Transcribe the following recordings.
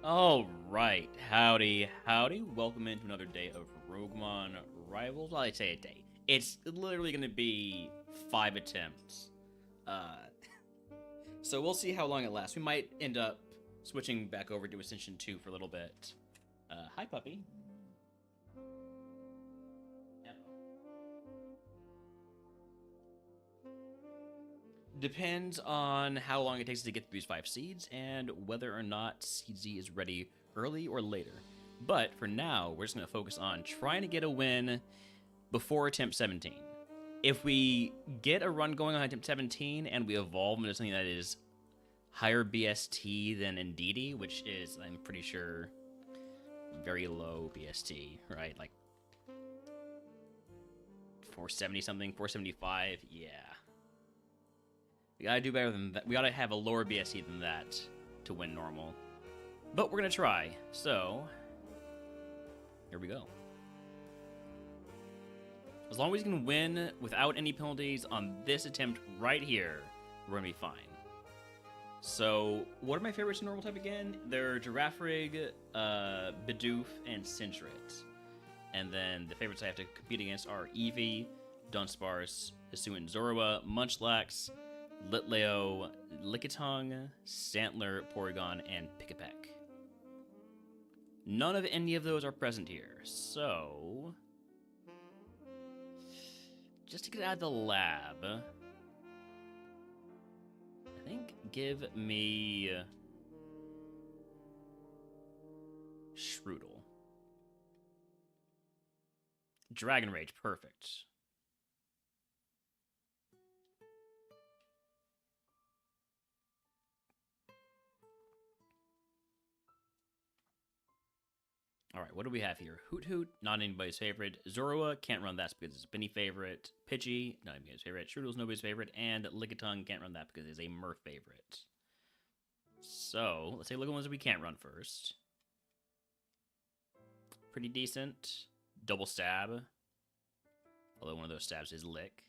All right, howdy, howdy. Welcome into another day of RogueMon Rivals. Well, I'd say a day. It's literally going to be 5 attempts. Uh, so we'll see how long it lasts. We might end up switching back over to Ascension 2 for a little bit. Hi, puppy. Depends on how long it takes to get through these 5 seeds and whether or not Seed Z is ready early or later. But for now, we're just going to focus on trying to get a win before attempt 17. If we get a run going on attempt 17 and we evolve into something that is higher BST than Ndidi, which is, I'm pretty sure, very low BST, right? Like 470 something, 475, yeah. We gotta do better than that. We gotta have a lower BST than that to win normal. But we're gonna try. So, here we go. As long as we can win without any penalties on this attempt right here, we're gonna be fine. So, what are my favorites in normal type again? They're Girafarig, Bidoof, and Sentret. And then the favorites I have to compete against are Eevee, Dunsparce, Hisuian Zorua, Munchlax, Litleo, Lickitung, Stantler, Porygon, and Pikipek. None of any of those are present here, so just to get out of the lab, I think give me Shroodle. Dragon Rage, perfect. Alright, what do we have here? Hoot Hoot, not anybody's favorite. Zorua, can't run that because it's a Benny favorite. Pidgey, not anybody's favorite. Shroodle's nobody's favorite. And Lickitung, can't run that because it's a Murph favorite. So, let's take a look at ones that we can't run first. Pretty decent. Double Stab. Although one of those stabs is Lick.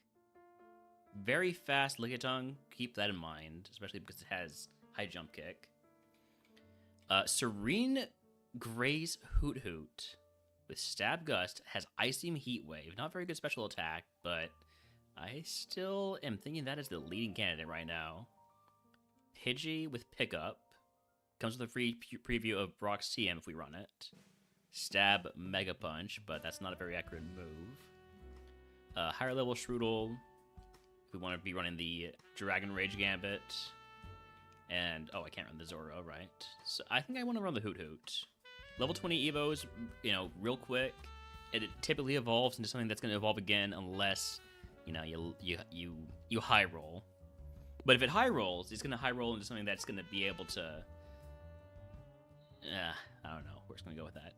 Very fast Lickitung, keep that in mind, especially because it has high jump kick. Serene Gray's Hoot Hoot with Stab Gust has Ice Beam Heat Wave. Not very good special attack, but I still am thinking that is the leading candidate right now. Pidgey with Pickup. Comes with a free preview of Brock's TM if we run it. Stab Mega Punch, but that's not a very accurate move. Higher level Shroodle. If we want to be running the Dragon Rage Gambit. And, oh, I can't run the Zorro, right? So I think I want to run the Hoot Hoot. Level 20 Evos, you know, real quick. It typically evolves into something that's going to evolve again unless, you know, you high roll. But if it high rolls, it's going to high roll into something that's going to be able to... I don't know. We're just going to go with that.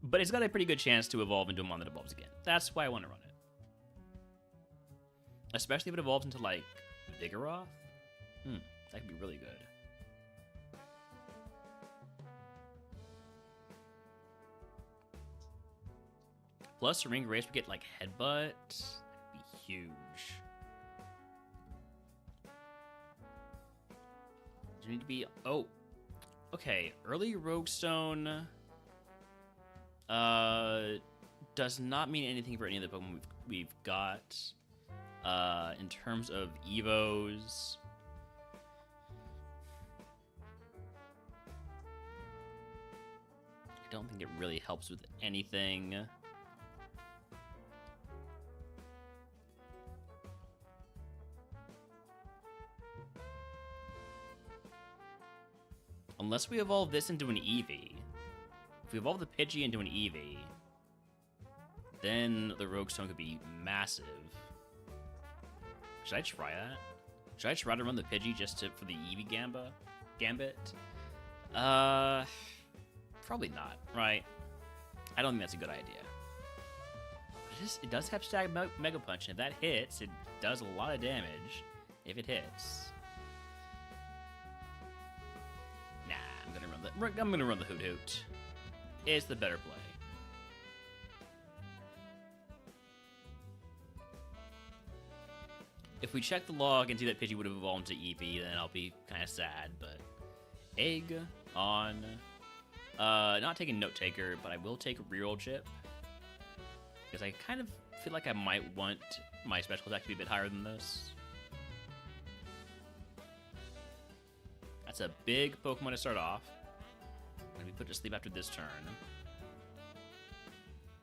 But it's got a pretty good chance to evolve into a mon that evolves again. That's why I want to run it. Especially if it evolves into, like, Vigoroth. That could be really good. Plus, Ring Race would get, like, Headbutt. That'd be huge. Does it need to be... Oh. Okay, early Rogue Stone... does not mean anything for any of the Pokemon we've got. In terms of Evos... I don't think it really helps with anything. Unless we evolve this into an Eevee. If we evolve the Pidgey into an Eevee, then the Rogue Stone could be massive. Should I try that? Should I try to run the Pidgey just for the Eevee Gambit? Probably not, right? I don't think that's a good idea. But it does have Stab Mega Punch, and if that hits, it does a lot of damage if it hits. Nah, I'm gonna run the Hoot Hoot. It's the better play. If we check the log and see that Pidgey would have evolved into Eevee, then I'll be kind of sad, but... Egg on Not taking Note Taker, but I will take Reroll Chip. Because I kind of feel like I might want my special attack to be a bit higher than this. That's a big Pokemon to start off. I'm going to be put to sleep after this turn.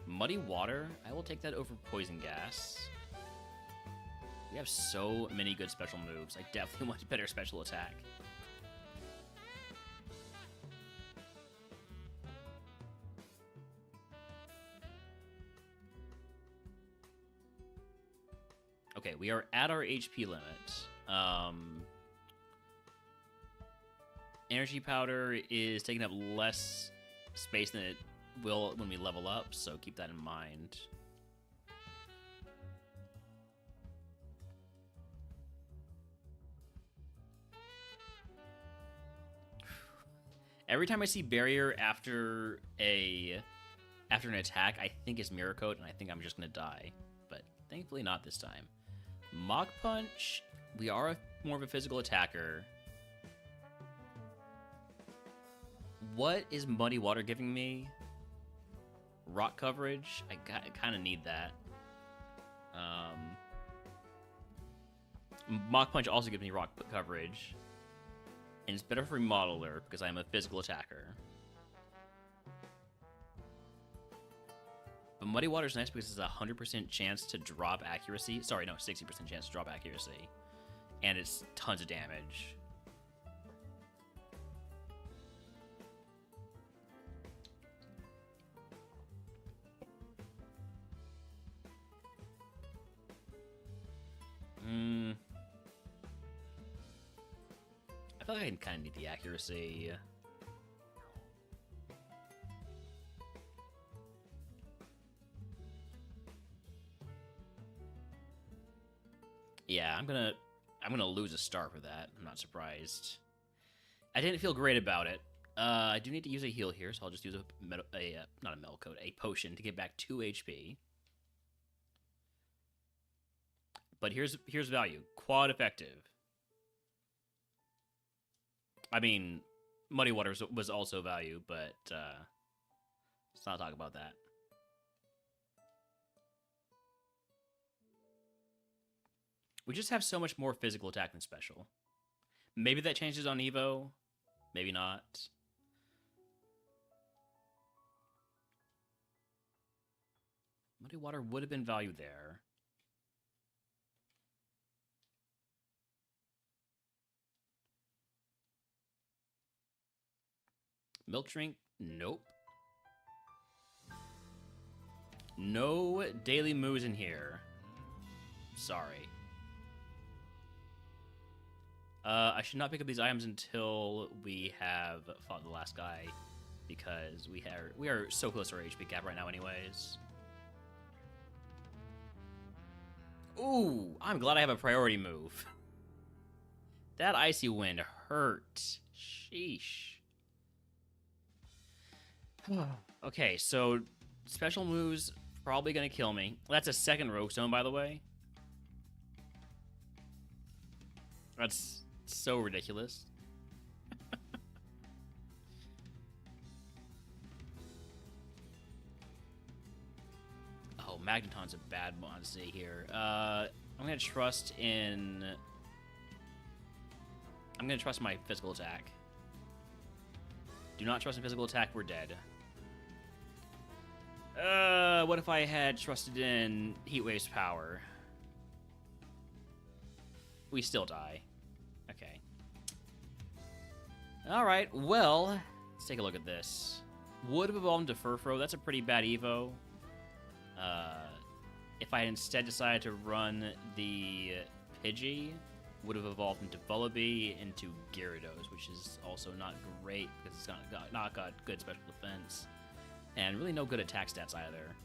Muddy Water, I will take that over Poison Gas. We have so many good special moves. I definitely want a better special attack. Okay, we are at our HP limit. Energy Powder is taking up less space than it will when we level up, so keep that in mind. Every time I see Barrier after an attack, I think it's Mirror Coat, and I think I'm just gonna die. But thankfully not this time. Mach Punch, we are more of a physical attacker. What is Muddy Water giving me? Rock coverage? I kind of need that. Mach Punch also gives me rock coverage. And it's better for Remodeler because I'm a physical attacker. But Muddy Water is nice because it's a 100% chance to drop accuracy. Sorry, no, 60% chance to drop accuracy. And it's tons of damage. I feel like I kind of need the accuracy. Yeah, I'm gonna lose a star for that. I'm not surprised. I didn't feel great about it. I do need to use a heal here, so I'll just use not a Metal Coat, a potion to get back 2 HP. But here's value. Quad effective. I mean, Muddy Water was also value, but let's not talk about that. We just have so much more physical attack than special. Maybe that changes on Evo. Maybe not. Muddy Water would have been value there. Milk Drink? Nope. No daily moves in here. Sorry. I should not pick up these items until we have fought the last guy, because we are so close to our HP cap right now anyways. Ooh, I'm glad I have a priority move. That Icy Wind hurt. Sheesh. Okay, so special moves probably gonna kill me. That's a second Rogue Stone, by the way. That's so ridiculous. Oh, Magneton's a bad monster here. I'm gonna trust my physical attack. Do not trust in physical attack, we're dead. What if I had trusted in Heatwave's power? We still die. Okay. Alright, well, let's take a look at this. Would have evolved into Furfro. That's a pretty bad Evo. If I instead decided to run the Pidgey, would have evolved into Vullaby, into Gyarados, which is also not great because it's not got good special defense. And really no good attack stats either.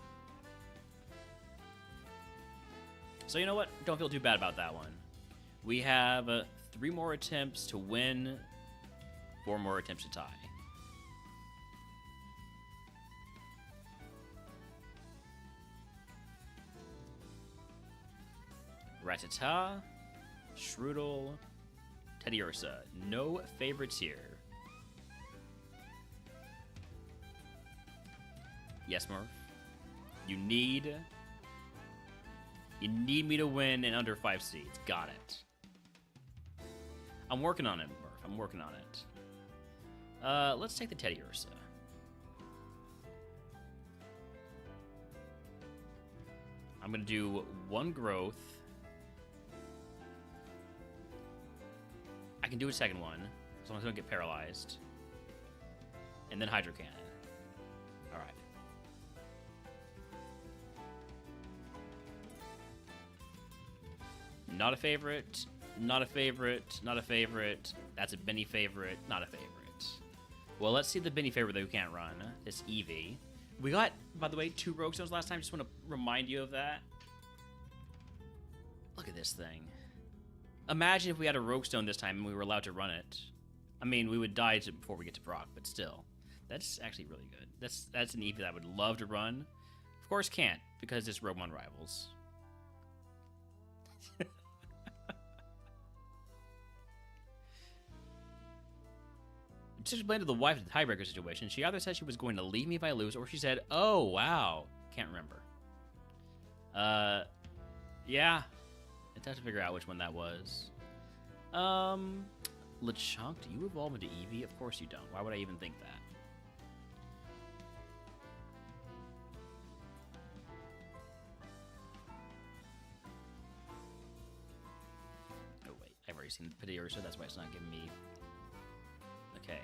So you know what? Don't feel too bad about that one. We have 3 more attempts to win, 4 more attempts to tie. Rattata, Shroodle, Teddiursa. No favorites here. Yes, Murph. You need me to win in under 5 seeds. Got it. I'm working on it, Murph. I'm working on it. Let's take the Teddy Ursa. I'm gonna do 1 growth. I can do a second one, as long as I don't get paralyzed. And then Hydro Cannon. Alright. Not a favorite, not a favorite, not a favorite. That's a Benny favorite, not a favorite. Well, let's see the Benny favorite that we can't run. It's Eevee. We got, by the way, 2 Rogue Stones last time. Just want to remind you of that. Look at this thing. Imagine if we had a Rogue Stone this time and we were allowed to run it. I mean, we would die before we get to Brock, but still. That's actually really good. That's an Eevee that I would love to run. Of course can't, because it's RogueMon Rivals. Just explained to the wife the tiebreaker situation. She either said she was going to leave me if I lose, or she said, "Oh wow, can't remember." Yeah, it's tough to figure out which one that was. Lechonk, do you evolve into Eevee? Of course you don't. Why would I even think that? Oh wait, I've already seen the Pidgeotto, so that's why it's not giving me. Okay,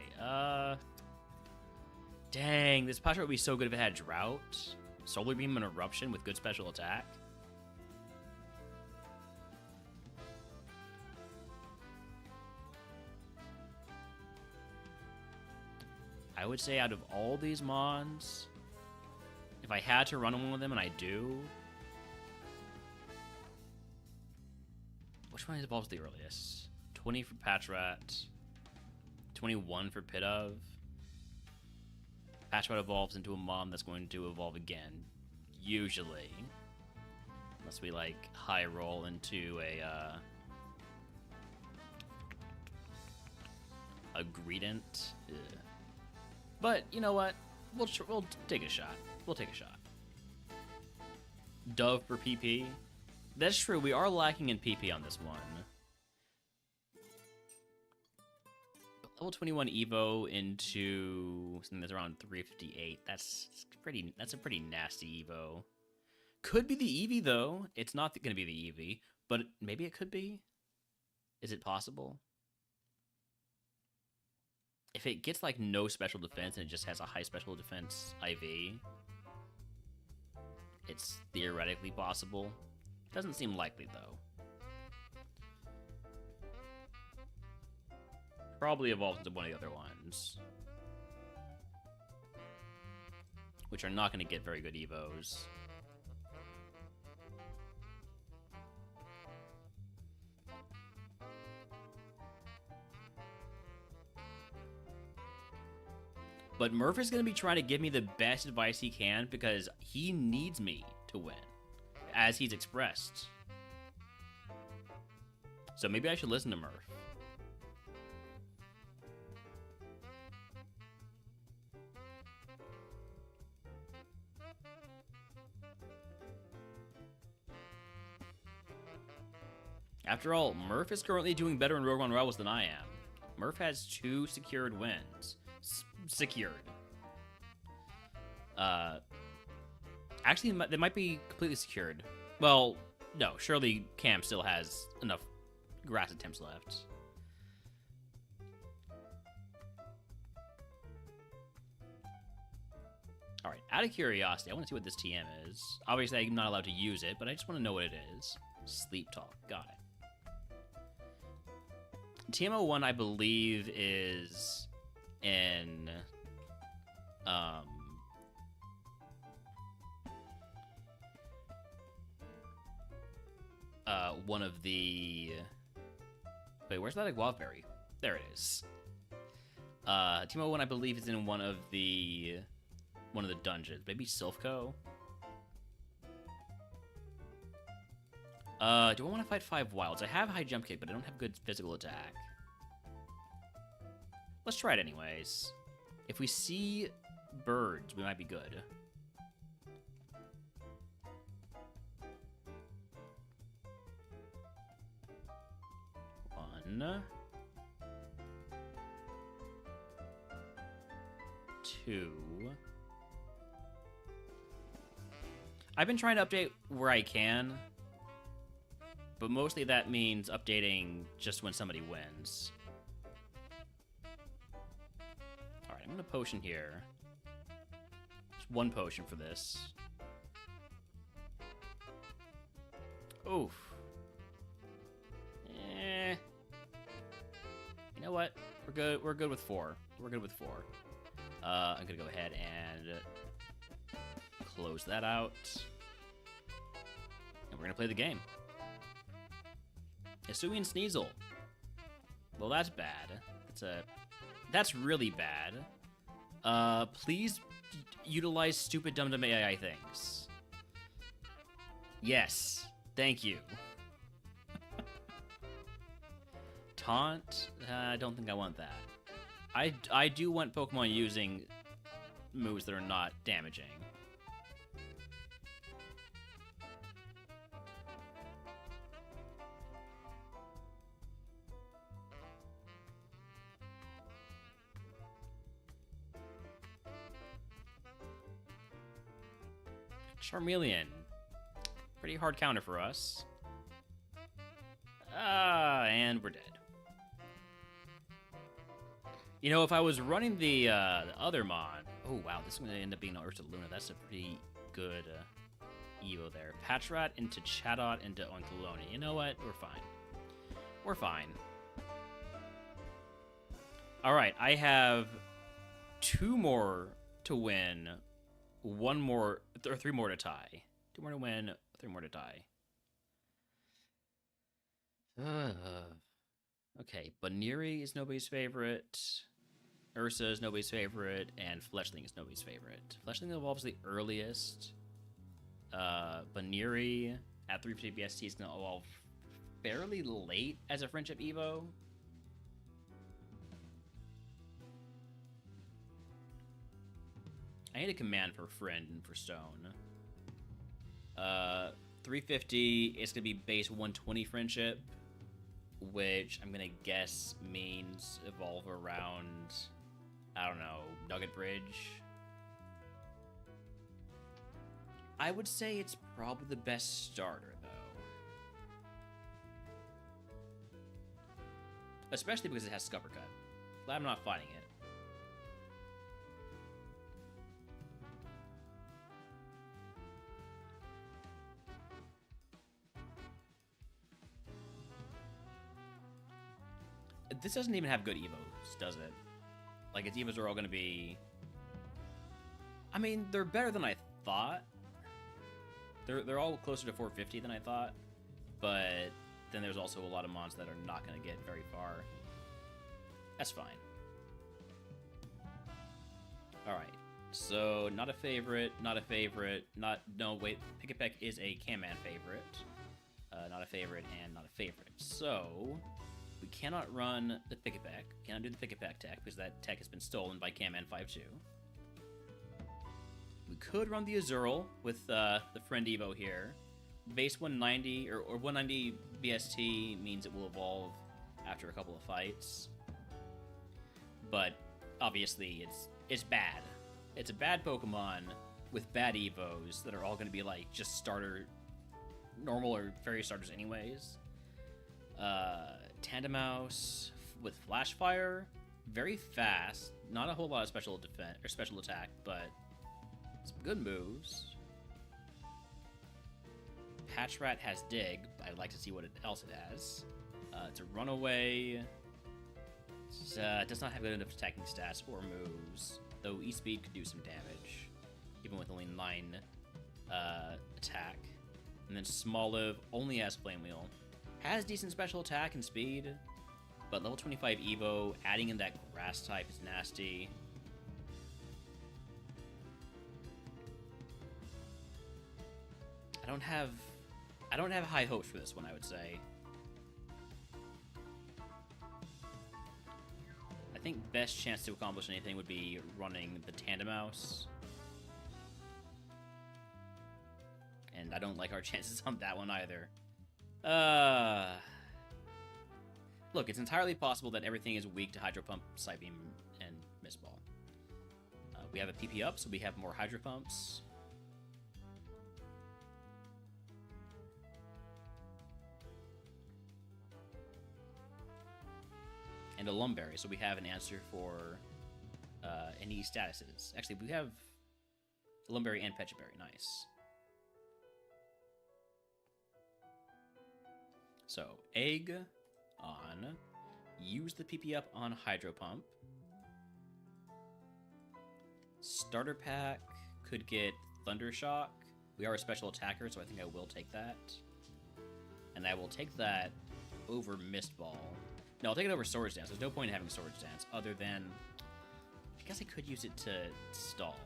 dang, this Pachot would be so good if it had Drought, Solar Beam, and Eruption with good special attack. I would say out of all these Mons, if I had to run one of them, and I do, which one evolves the earliest? 20 for Patrat. 21 for Pidove. Patchwood evolves into a Mom that's going to evolve again. Usually. Unless we, like, high roll into a Greedent. Ugh. But, you know what? We'll take a shot. We'll take a shot. Dove for PP. That's true. We are lacking in PP on this one. Level 21 Evo into something that's around 358. That's a pretty nasty Evo. Could be the Eevee though. It's not going to be the Eevee, but maybe it could be. Is it possible? If it gets like no special defense and it just has a high special defense IV, it's theoretically possible. Doesn't seem likely though. Probably evolves into one of the other ones, which are not going to get very good Evos. But Murph is going to be trying to give me the best advice he can because he needs me to win, as he's expressed. So maybe I should listen to Murph. After all, Murph is currently doing better in RogueMon Rivals than I am. Murph has 2 secured wins. Secured. Actually, they might be completely secured. Well, no, surely Cam still has enough grass attempts left. Alright, out of curiosity, I want to see what this TM is. Obviously, I'm not allowed to use it, but I just want to know what it is. Sleep Talk, got it. TM01, I believe, is in one of the... Wait, where's that Guavberry? There it is. TM01, I believe, is in one of the dungeons. Maybe Silphco? Do I want to fight 5 wilds? I have high jump kick, but I don't have good physical attack. Let's try it anyways. If we see birds, we might be good. 1, 2. I've been trying to update where I can, but mostly that means updating just when somebody wins. Alright, I'm gonna potion here. Just 1 potion for this. Oof. You know what? We're good. We're good with 4. We're good with 4. I'm gonna go ahead and close that out, and we're gonna play the game. Hisui and Sneasel. Well, that's bad. That's really bad. Please utilize stupid dum-dum AI things. Yes. Thank you. Taunt? I don't think I want that. I do want Pokemon using moves that are not damaging. Charmeleon. Pretty hard counter for us. And we're dead. You know, if I was running the other mod... Oh, wow, this is going to end up being an Ursaluna. That's a pretty good Evo there. Patrat into Chatot into Oinkologne. You know what? We're fine. We're fine. Alright, I have 2 more to win, 1 more, or 3 more to tie. 2 more to win, 3 more to tie. Okay, Baniri is nobody's favorite. Ursa is nobody's favorite, and Fletchling is nobody's favorite. Fletchling evolves the earliest. Baniri at 350 BST is going to evolve fairly late as a Friendship Evo. I need a command for Friend and for Stone. 350 is going to be base 120 Friendship, which I'm going to guess means evolve around, I don't know, Nugget Bridge. I would say it's probably the best starter, though. Especially because it has Scupper Cut. Glad I'm not fighting it. This doesn't even have good Evos, does it? Like, its Evos are all going to be... I mean, they're better than I thought. They're all closer to 450 than I thought. But then there's also a lot of mons that are not going to get very far. That's fine. Alright. So, not a favorite, not a favorite, not... No, wait. Pikipek is a Cam-Man favorite. Not a favorite, and not a favorite. So... we cannot run the Pikipek. Cannot do the Pikipek tech because that tech has been stolen by Cam-Man 5.2. We could run the Azurill with the Friend Evo here. Base 190 or 190 BST means it will evolve after a couple of fights. But obviously it's bad. It's a bad Pokemon with bad Evos that are all going to be like just starter, normal or fairy starters anyways. Tandemouse with Flash Fire, very fast. Not a whole lot of special defense or special attack, but some good moves. Patrat has Dig. I'd like to see what else it has. It's a Runaway. It does not have good enough attacking stats or moves, though E-Speed could do some damage, even with only 9 attack. And then Smoliv only has Flame Wheel. Has decent special attack and speed, but level 25 Evo, adding in that grass type is nasty. I don't have high hopes for this one, I would say. I think best chance to accomplish anything would be running the Tandemouse. And I don't like our chances on that one either. Look, it's entirely possible that everything is weak to Hydro Pump, Psybeam, and Mist Ball. We have a PP up, so we have more Hydro Pumps. And a Lumberry, so we have an answer for any statuses. Actually, we have Lumberry and Pechaberry. Nice. So, Egg on. Use the PP up on Hydro Pump. Starter pack could get Thunder Shock. We are a special attacker, so I think I will take that. And I will take that over Mist Ball. No, I'll take it over Swords Dance. There's no point in having Swords Dance other than... I guess I could use it to stall.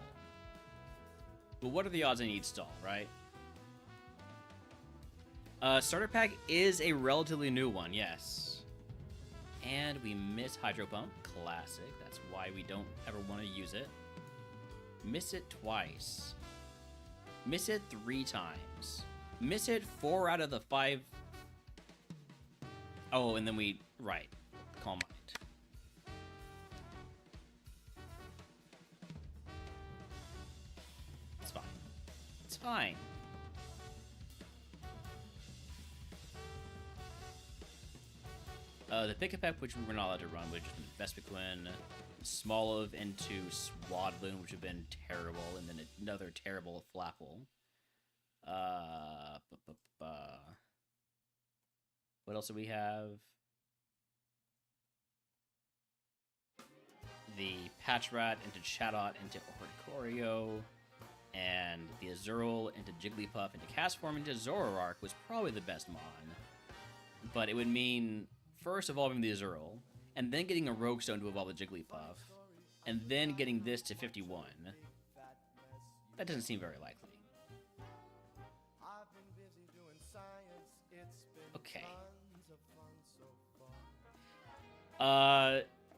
But what are the odds I need stall, right? Starter pack is a relatively new one, yes. And we miss Hydro Pump. Classic. That's why we don't ever want to use it. Miss it twice. Miss it 3 times. Miss it 4 out of the 5... Oh, and then we... Right. Calm Mind. It's fine. It's fine. The Pick-a-Peck, which we were not allowed to run, would have just been Vespiquen, Smoliv into Swadloon, which would have been terrible, and then another terrible Flapple. What else do we have? The Patchrat into Chatot into Oricorio, and the Azurill into Jigglypuff into Castform into Zoroark was probably the best Mon. But it would mean first evolving the Azurill, and then getting a Rogue Stone to evolve the Jigglypuff, and then getting this to 51. That doesn't seem very likely. Okay.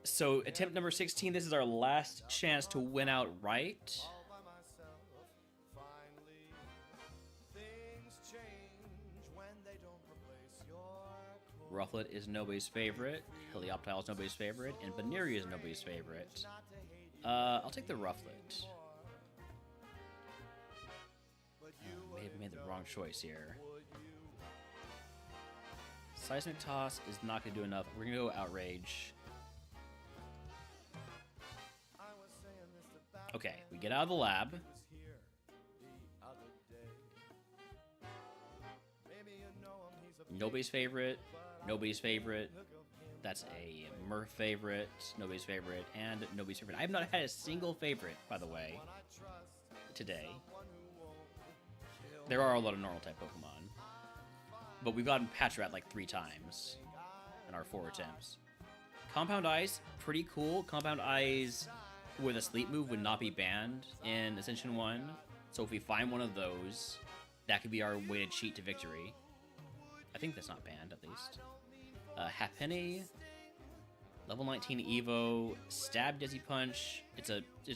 So attempt number 16, this is our last chance to win outright. Rufflet is nobody's favorite, Helioptile is nobody's favorite, and Baneri is nobody's favorite. I'll take the Rufflet. May have made the wrong choice here. Seismic Toss is not going to do enough. We're going to go Outrage. Okay, we get out of the lab. Nobody's favorite. Nobody's favorite. That's a Murph favorite. Nobody's favorite. And nobody's favorite. I have not had a single favorite, by the way, today. There are a lot of normal type Pokemon. But we've gotten Patchrat like 3 times in our 4 attempts. Compound Eyes, pretty cool. Compound Eyes with a sleep move would not be banned in Ascension 1. So if we find one of those, that could be our way to cheat to victory. I think that's not banned, at least. Hapenny, level 19 Evo, Stab, Dizzy Punch. It's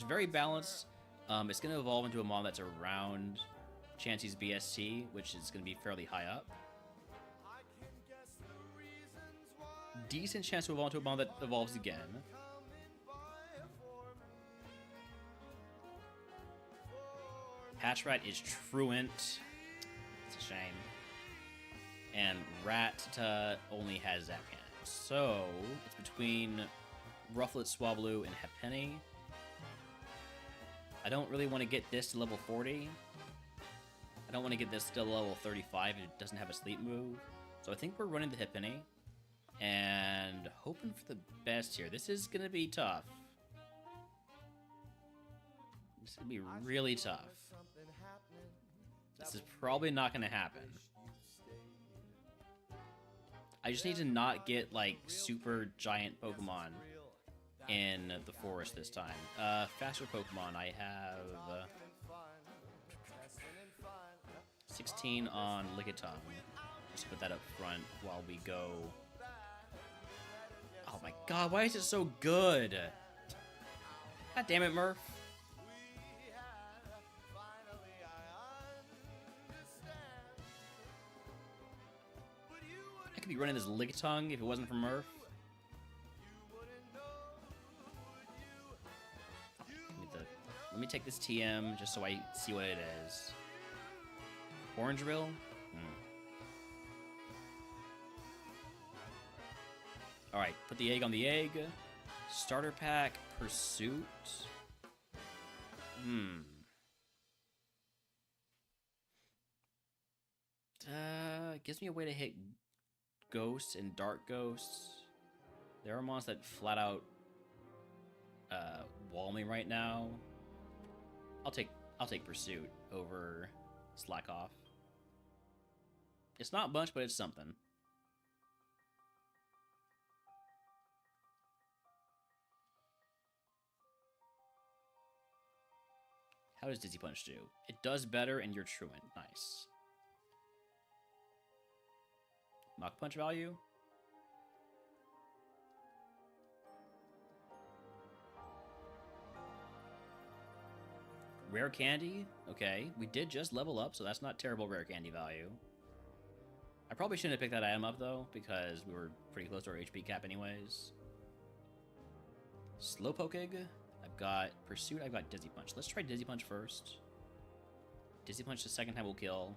very balanced. It's going to evolve into a Mon that's around Chansey's BST, which is going to be fairly high up. Decent chance to evolve into a Mon that evolves again. Patchrat is Truant. It's a shame. And Rattata only has Zapcan. So, it's between Rufflet, Swablu, and Hapenny. I don't really want to get this to level 40. I don't want to get this to level 35 if it doesn't have a sleep move. So I think we're running the Hapenny. And hoping for the best here. This is going to be tough. This is going to be really tough. This is probably not going to happen. I just need to not get, like, super giant Pokemon in the forest this time. Faster Pokemon, I have 16 on Lickitung. Just put that up front while we go. Oh my god, why is it so good? God damn it, Murph. I could be running this Lickitung if it wasn't for Murph. take this TM just so I see what it is. Orange Rill? Alright, put the egg on the egg. Starter pack, Pursuit. Gives me a way to hit Ghosts and Dark Ghosts. There are monsters that flat out wall me right now. I'll take Pursuit over Slack Off. It's not much, but it's something. How does Dizzy Punch do? It does better, and you're truant. Nice. Mach Punch value? Rare Candy? Okay, we did just level up, so that's not terrible rare candy value. I probably shouldn't have picked that item up, though, because we were pretty close to our HP cap anyways. Slowpoke Egg? I've got Pursuit, I've got Dizzy Punch. Let's try Dizzy Punch first. Dizzy Punch the second time will kill.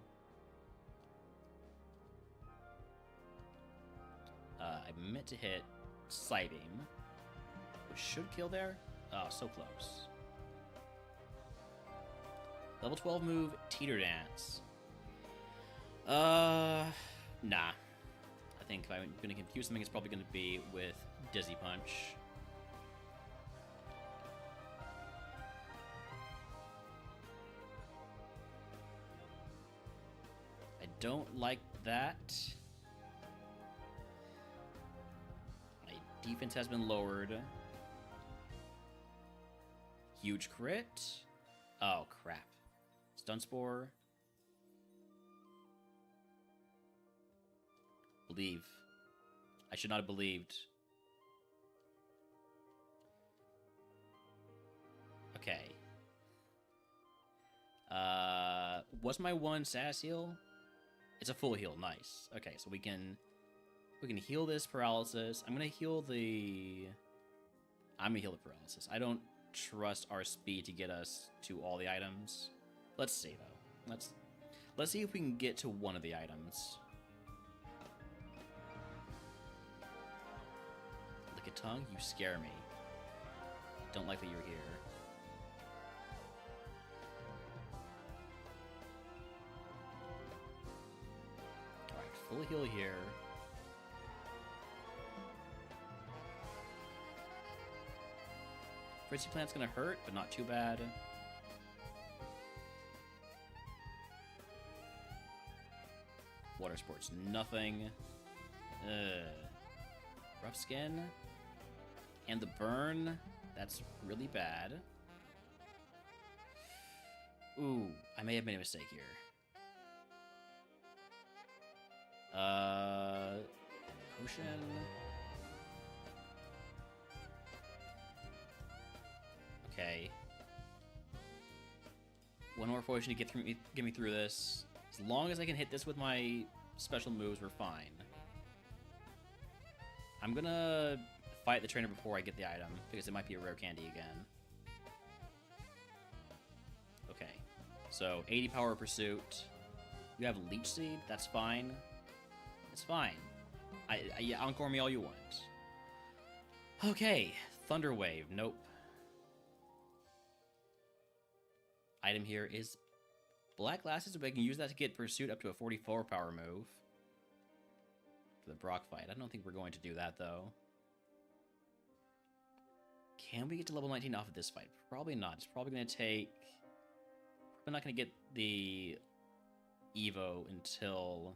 I meant to hit Psybeam, which should kill there. Oh, so close. Level 12 move, Teeter Dance. Nah. I think if I'm going to confuse something, it's probably going to be with Dizzy Punch. I don't like that. My defense has been lowered. Huge crit. Oh, crap. Stun Spore. Believe. I should not have believed. Okay. Was my one status heal? It's a full heal. Nice. Okay, so we can heal this paralysis. I'm gonna heal the paralysis. I don't trust our speed to get us to all the items. Let's see though. Let's see if we can get to one of the items. Tongue, you scare me. Don't like that you're here. Alright, full heal here. Fritzy Plant's gonna hurt, but not too bad. Water Sport's nothing. Rough Skin. And the burn, that's really bad. Ooh, I may have made a mistake here. Potion. Okay. One more potion to get me through this. As long as I can hit this with my special moves, we're fine. I'm gonna fight the trainer before I get the item, because it might be a rare candy again. Okay, so 80 power pursuit. You have Leech Seed, that's fine. It's fine. Yeah, encore me all you want. Okay, Thunder Wave, nope. Item here is Black Glasses, but I can use that to get Pursuit up to a 44 power move. For the Brock fight. I don't think we're going to do that, though. Can we get to level 19 off of this fight? Probably not. It's probably going to take... We're not going to get the Evo until...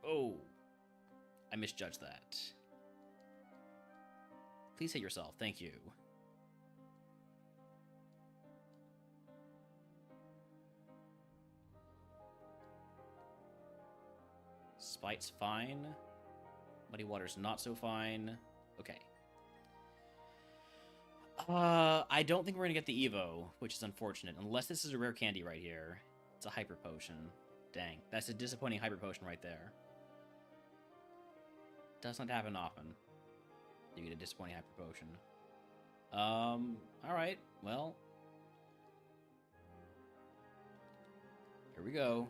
Oh! I misjudged that. Please hit yourself. Thank you. Spite's fine. Muddy Water's not so fine. Okay. I don't think we're gonna get the Evo, which is unfortunate. Unless this is a rare candy right here. It's a Hyper Potion. Dang. That's a disappointing Hyper Potion right there. Does not happen often. You get a disappointing Hyper Potion. Alright, well. Here we go.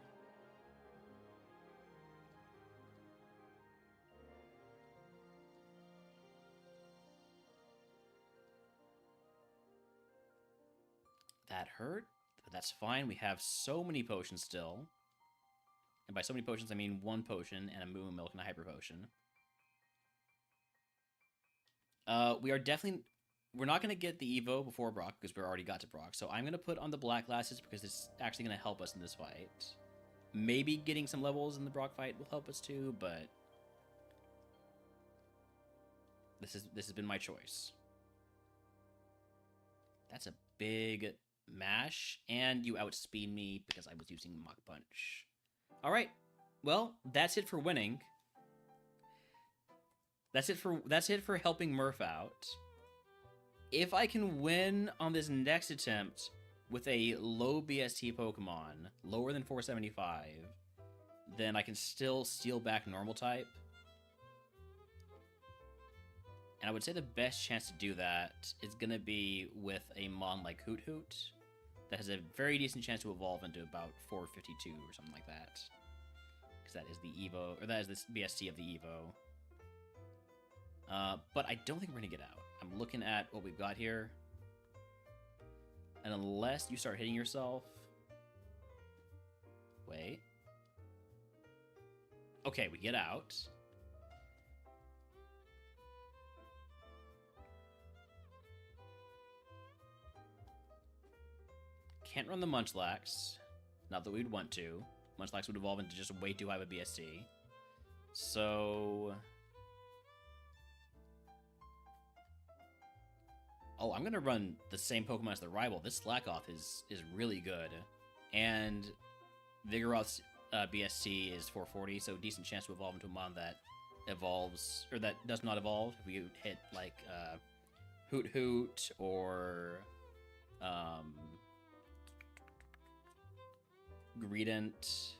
That hurt, but that's fine. We have so many potions still. And by so many potions, I mean 1 potion and a Moo Milk and a Hyper Potion. We are definitely... We're not going to get the Evo before Brock, because we already got to Brock. So I'm going to put on the black glasses, because it's actually going to help us in this fight. Maybe getting some levels in the Brock fight will help us too, but... This has been my choice. That's a big mash, and you outspeed me because I was using Mach Punch. Alright, well, that's it for winning. That's it for helping Murph out. If I can win on this next attempt with a low BST Pokemon, lower than 475, then I can still steal back normal type. And I would say the best chance to do that is going to be with a Mon like Hoot Hoot that has a very decent chance to evolve into about 452 or something like that. Because that is the Evo, or that is the BST of the Evo. But I don't think we're going to get out. I'm looking at what we've got here. And unless you start hitting yourself... Wait. Okay, we get out. Can't run the Munchlax. Not that we'd want to. Munchlax would evolve into just way too high of a BST. So... Oh, I'm going to run the same Pokemon as the rival. This Slackoth is really good. And Vigoroth's BST is 440, so decent chance to evolve into a Mon that evolves, or that does not evolve. If we hit, like, Hoot Hoot or... Greedent.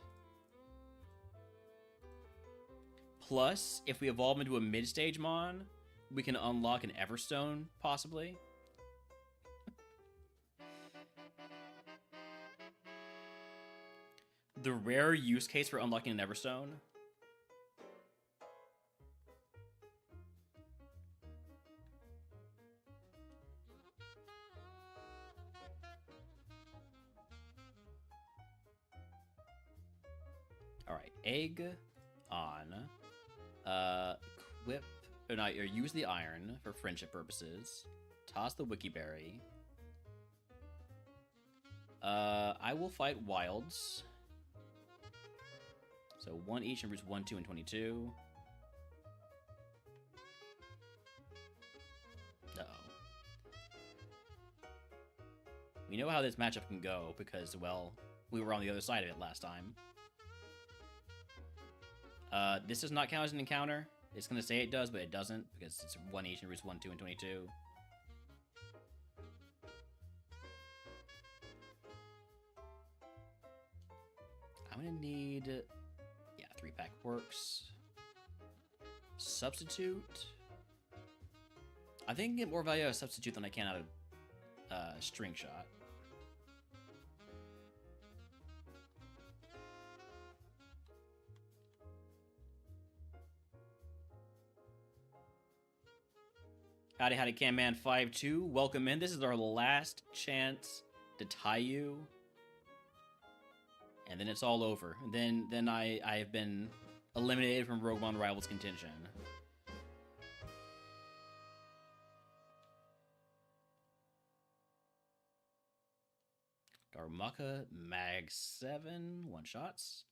Plus, if we evolve into a mid-stage Mon, we can unlock an Everstone, possibly. The rare use case for unlocking an Everstone. Alright, egg on. Equip, or not, or use the iron for friendship purposes. Toss the Wiki Berry. I will fight Wilds. So 1 each in routes 1, 2, and 22. Uh-oh. We know how this matchup can go because, well, we were on the other side of it last time. This does not count as an encounter. It's going to say it does, but it doesn't because it's 1 each in routes 1, 2, and 22. I'm going to need... Yeah, 3-pack works. Substitute. I think I can get more value out of Substitute than I can out of String Shot. Howdy, howdy, Camman 52. Welcome in. This is our last chance to tie you. And then it's all over. And then I have been eliminated from RogueMon Rivals contention. Darumaka, Mag 7, one-shots.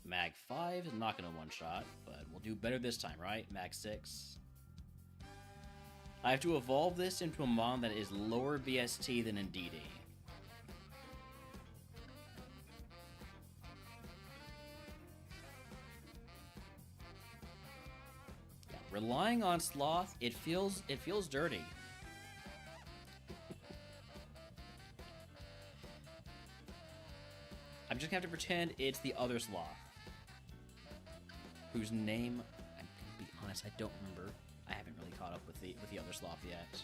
Mag 5 is not going to one-shot, but we'll do better this time, right? Mag 6. I have to evolve this into a Mon that is lower BST than Indeedee. Yeah, relying on Sloth, it feels dirty. I'm just gonna have to pretend it's the other Sloth. Whose name, I'm gonna be honest, I don't remember. I haven't really caught up with the other sloth yet.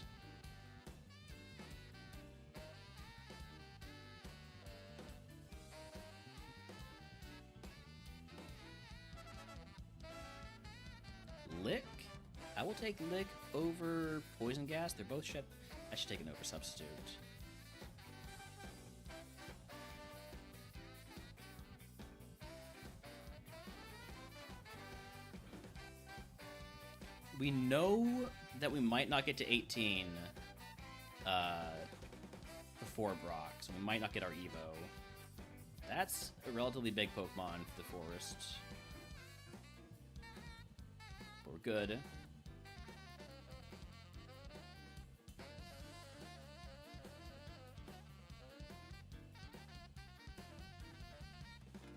Lick? I will take Lick over Poison Gas. They're both shed. I should take an over substitute. We know that we might not get to 18 before Brock, so we might not get our Evo. That's a relatively big Pokemon for the forest. But we're good.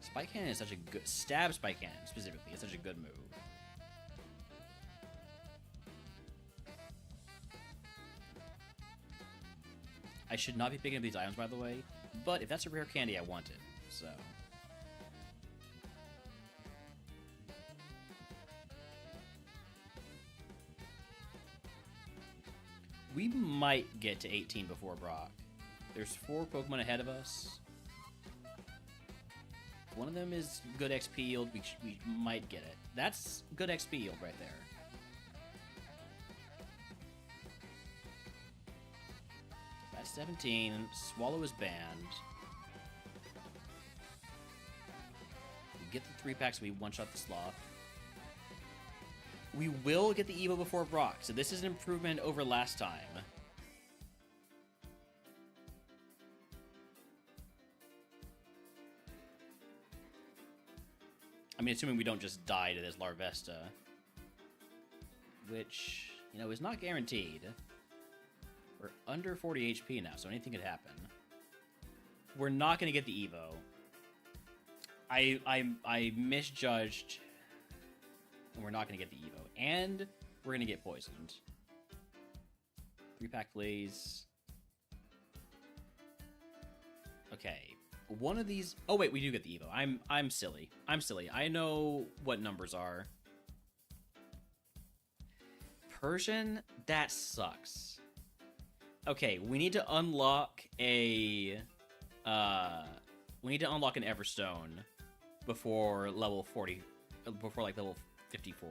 Spike Cannon is such a good... Stab Spike Cannon, specifically, is such a good move. I should not be picking up these items, by the way, but if that's a rare candy, I want it, so... We might get to 18 before Brock. There's 4 Pokemon ahead of us. If one of them is good XP yield, we might get it. That's good XP yield right there. That's 17. Swallow is banned. We get the 3-packs, we one-shot the Sloth. We will get the Evo before Brock, so this is an improvement over last time. I mean, assuming we don't just die to this Larvesta. Which, you know, is not guaranteed. We're under 40 HP now, so anything could happen. We're not going to get the Evo. I misjudged... And we're not going to get the Evo. And we're going to get poisoned. 3-pack, please. Okay. One of these... Oh, wait, we do get the Evo. I'm silly. I'm silly. I know what numbers are. Persian? That sucks. Okay, we need to unlock a... we need to unlock an Everstone before level 40... Before, like, level 54.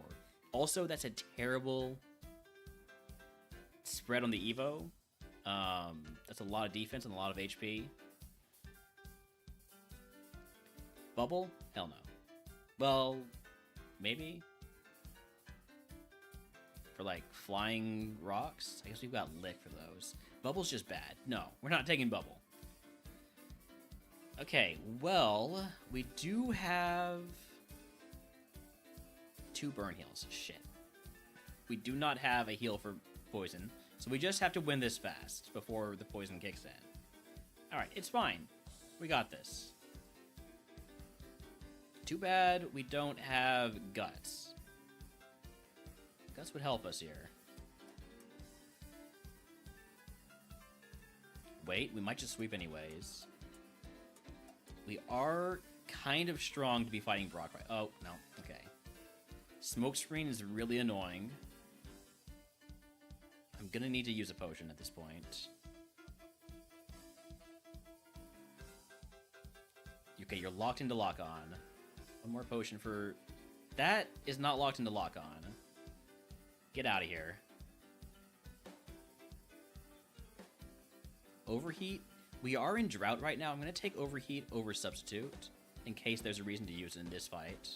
Also, that's a terrible spread on the Evo. That's a lot of defense and a lot of HP. Bubble? Hell no. Well, maybe. For, like, flying rocks? I guess we've got Lick for those. Bubble's just bad. No, we're not taking Bubble. Okay, well, we do have... 2 burn heals. Shit. We do not have a heal for poison, so we just have to win this fast before the poison kicks in. Alright, it's fine. We got this. Too bad we don't have Guts. Guts would help us here. Wait, we might just sweep anyways. We are kind of strong to be fighting Brock right. Oh, no. Okay. Smokescreen is really annoying. I'm gonna need to use a potion at this point. Okay, you're locked into Lock-On. One more potion for... That is not locked into Lock-On. Get out of here. Overheat? We are in Drought right now. I'm gonna take Overheat over Substitute in case there's a reason to use it in this fight.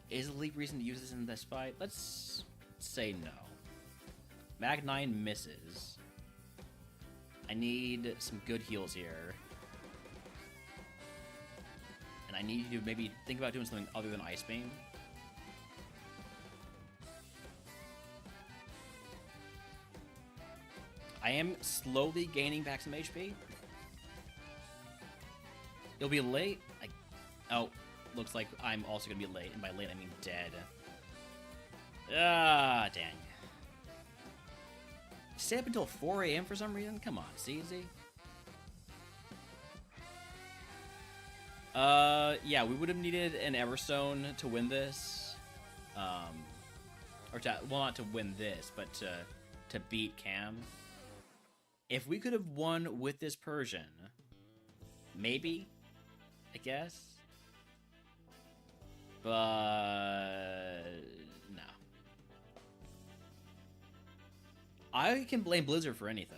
Is a leap reason to use this in this fight? Let's say no. Mag 9 misses. I need some good heals here. And I need you to maybe think about doing something other than Ice Beam. I am slowly gaining back some HP. It'll be late. Oh. Looks like I'm also going to be late, and by late I mean dead. Ah, dang. Stay up until 4 AM for some reason? Come on, CZ. Yeah, we would have needed an Everstone to win this. Or to, well, not to win this, but to beat Cam. If we could have won with this Persian, maybe, I guess. But no. I can blame Blizzard for anything.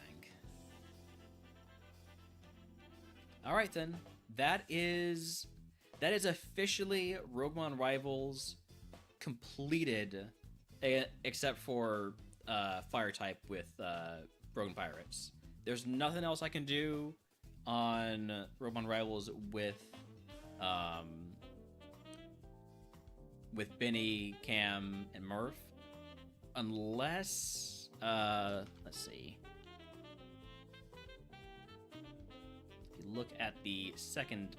All right then. That is officially RogueMon Rivals completed, except for Fire type with Broken Pirates. There's nothing else I can do on RogueMon Rivals with Benny, Cam, and Murph, unless let's see. If you look at the second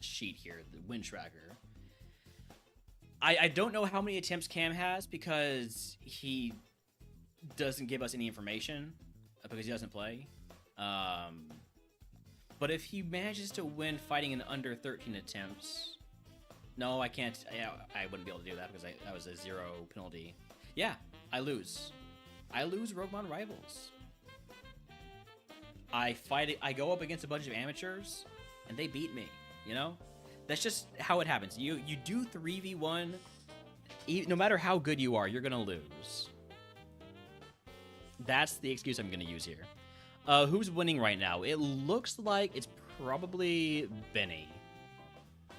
sheet here, the win tracker. I don't know how many attempts Cam has because he doesn't give us any information because he doesn't play. But if he manages to win fighting in under 13 attempts... No, I can't. I wouldn't be able to do that because that was a 0 penalty. Yeah, I lose. I lose RogueMon Rivals. I go up against a bunch of amateurs, and they beat me, you know? That's just how it happens. You do 3v1, no matter how good you are, you're going to lose. That's the excuse I'm going to use here. Who's winning right now? It looks like it's probably Benny.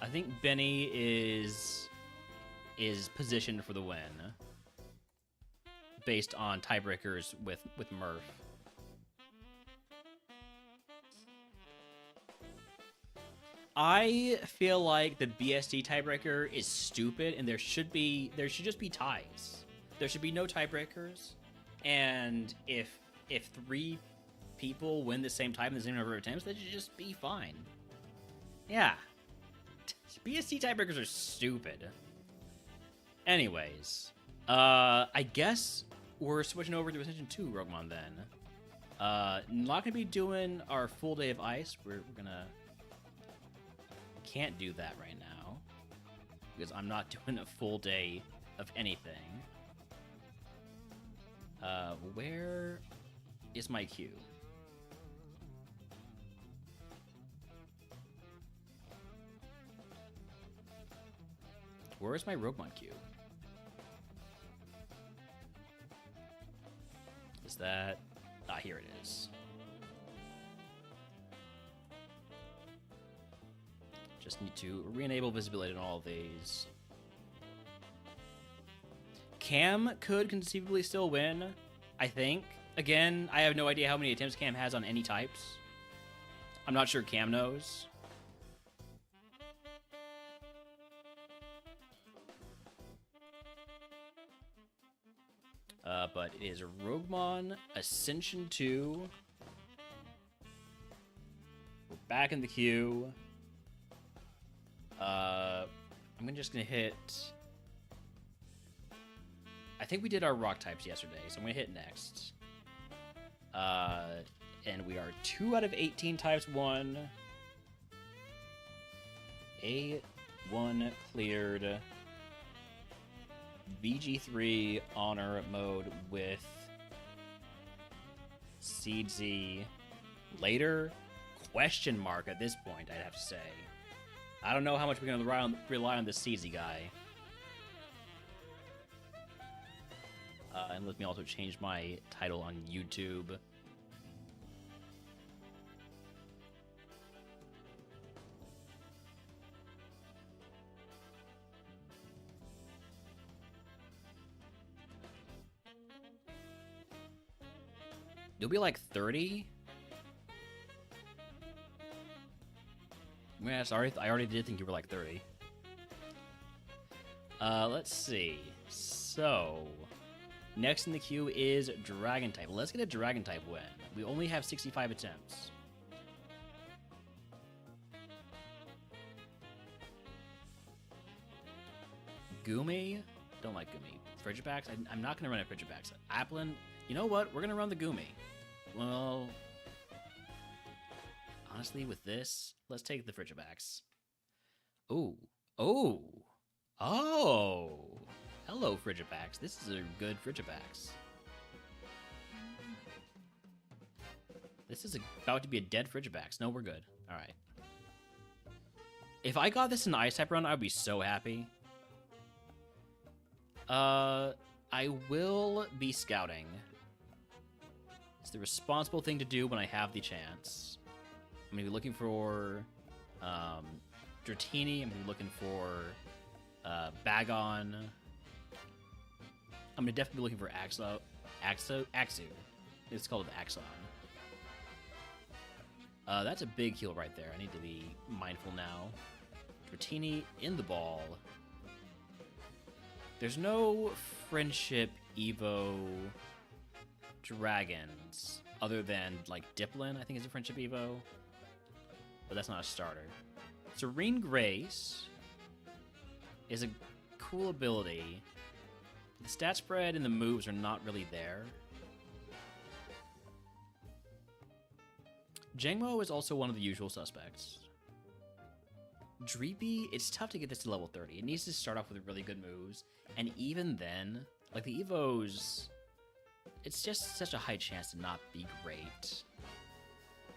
I think Benny is positioned for the win based on tiebreakers with Murph. I feel like the BSD tiebreaker is stupid, and there should just be ties. There should be no tiebreakers, and if 3 people win the same time in the same number of attempts, that should just be fine. Yeah. BSD tiebreakers are stupid. Anyways, I guess we're switching over to Ascension 2 RogueMon then. Not gonna be doing our full day of ice. We're gonna... Can't do that right now because I'm not doing a full day of anything. Where is my queue? Where is my RogueMon queue? Is that... Ah, here it is. Just need to re-enable visibility on all of these. Cam could conceivably still win, I think. Again, I have no idea how many attempts Cam has on any types. I'm not sure Cam knows. But it is RogueMon Ascension 2. We're back in the queue. I'm just gonna hit... I think we did our rock types yesterday, so I'm gonna hit next. And we are 2 out of 18 types 1. A1 cleared. VG3 honor mode with Seedsy. Later? Question mark at this point, I'd have to say. I don't know how much we're going to rely on this Seedsy guy. And let me also change my title on YouTube. You'll be like 30? Yeah, sorry, I already did think you were like 30. Let's see. So, next in the queue is Dragon type. Let's get a Dragon type win. We only have 65 attempts. Gumi? Don't like Gumi. Frigibax? I'm not going to run a Frigibax. Applin? You know what? We're going to run the Gumi. Well... honestly, with this, let's take the Frigibax. Ooh. Oh. Oh. Hello, Frigibax. This is a good Frigibax. This is about to be a dead Frigibax. No, we're good. All right. If I got this in the Ice type run, I'd be so happy. I will be scouting. It's the responsible thing to do when I have the chance. I'm gonna be looking for Dratini. I'm gonna be looking for Bagon. I'm gonna definitely be looking for Axu. It's called Axon. That's a big heal right there. I need to be mindful now. Dratini in the ball. There's no Friendship Evo Dragons other than, like, Diplin, I think is a Friendship Evo. But that's not a starter. Serene Grace is a cool ability. The stat spread and the moves are not really there. Jangmo is also one of the usual suspects. Dreepy, it's tough to get this to level 30. It needs to start off with really good moves. And even then, like the Evos, it's just such a high chance to not be great.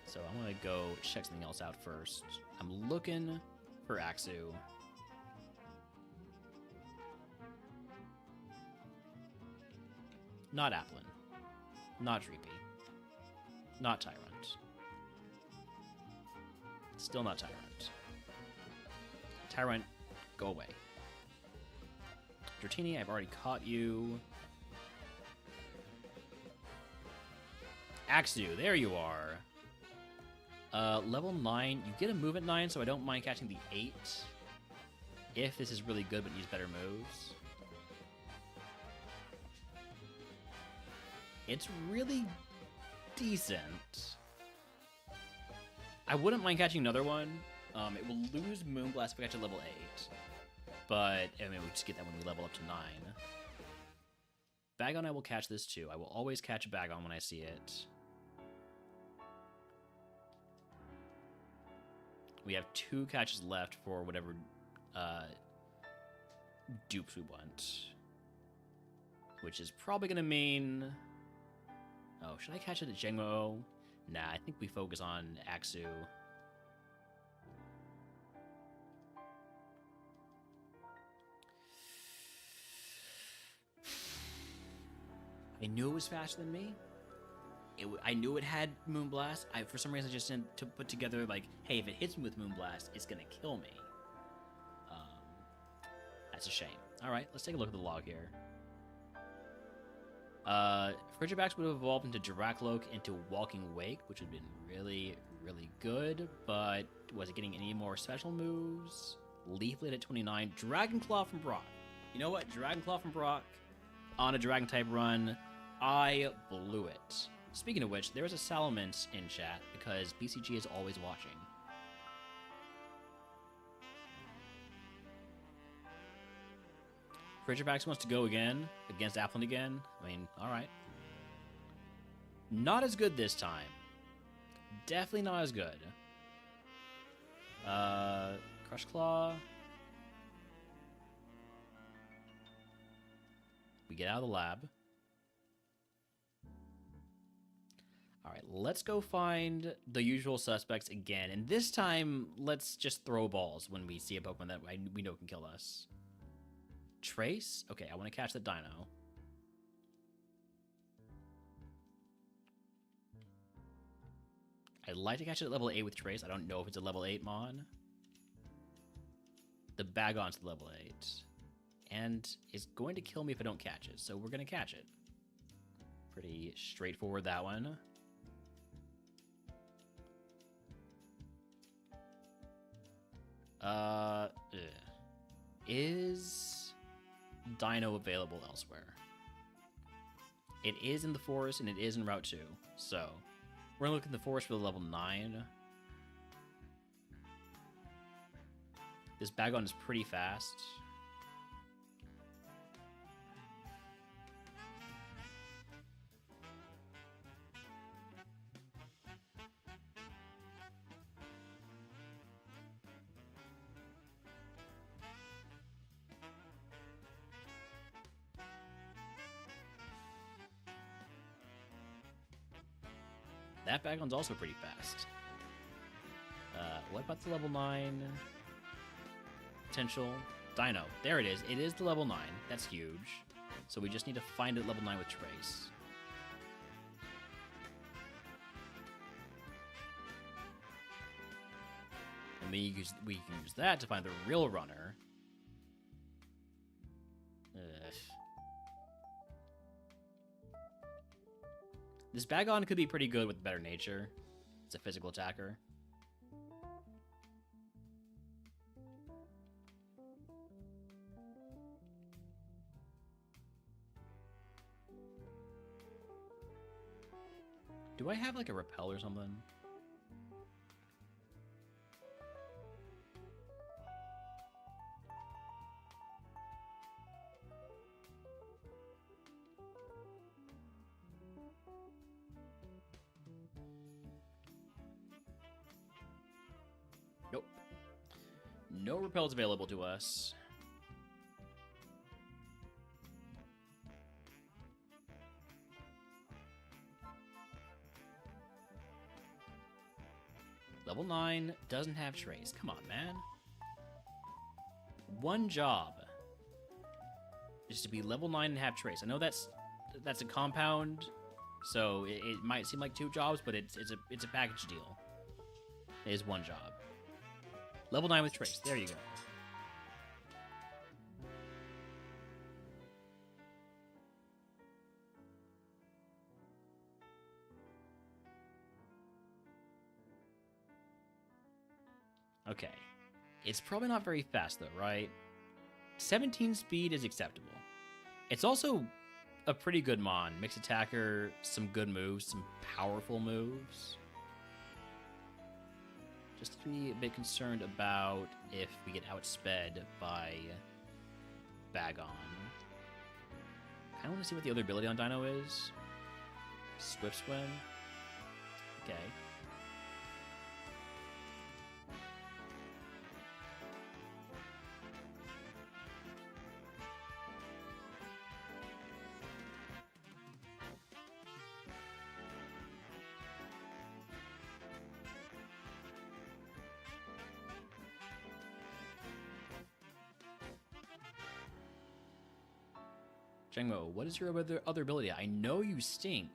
So I'm going to go check something else out first. I'm looking for Axu. Not Applin. Not Dreepy. Not Tyrant. Still not Tyrant. Tyrant, go away. Dratini, I've already caught you. Axu, there you are. Level 9, you get a move at 9, so I don't mind catching the 8. If this is really good but needs better moves. It's really decent. I wouldn't mind catching another one. It will lose Moonblast if we catch at level 8. But, I mean, we just get that when we level up to 9. Bagon, I will catch this too. I will always catch a Bagon when I see it. We have 2 catches left for whatever dupes we want. Which is probably going to mean... Oh, should I catch it at Jangmo? Nah, I think we focus on Axu. I knew it was faster than me. I knew it had Moonblast. For some reason, I just didn't put together, like, hey, if it hits me with Moonblast, it's going to kill me. That's a shame. All right, let's take a look at the log here. Frigibax would have evolved into Giracloak into Walking Wake, which would have been really, really good, but was it getting any more special moves? Leaflet at 29. Dragon Claw from Brock. You know what? Dragon Claw from Brock on a Dragon type run, I blew it. Speaking of which, there is a Salamence in chat because BCG is always watching. Frigibax wants to go again against Applin again. I mean, all right. Not as good this time. Definitely not as good. Crush Claw. We get out of the lab. All right, let's go find the usual suspects again. And this time, let's just throw balls when we see a Pokemon that we know can kill us. Trace? Okay, I want to catch the Dino. I'd like to catch it at level 8 with Trace. I don't know if it's a level 8 Mon. The Bagon's level 8. And it's going to kill me if I don't catch it, so we're going to catch it. Pretty straightforward, that one. Is Dino available elsewhere? It is in the forest, and it is in Route 2, so we're gonna look in the forest for the level 9. This Bagon is pretty fast. That Bagon's also pretty fast. What about the level 9 potential? Dino. There it is. It is the level 9. That's huge. So we just need to find it level 9 with Trace. And we can use that to find the real runner. Ugh. This Bagon could be pretty good with better nature. It's a physical attacker. Do I have like a repel or something? Nope. No repels available to us. Level 9 doesn't have Trace. Come on, man. One job is to be level 9 and have Trace. I know that's a compound, so it might seem like 2 jobs, but it's a package deal. It is 1 job. Level 9 with Trace. There you go. Okay. It's probably not very fast, though, right? 17 speed is acceptable. It's also a pretty good mon. Mixed attacker, some good moves, some powerful moves. Just to be a bit concerned about if we get outsped by Bagon. I want to see what the other ability on Dino is. Swift Swim. Okay. Jengmo, what is your other ability? I know you stink,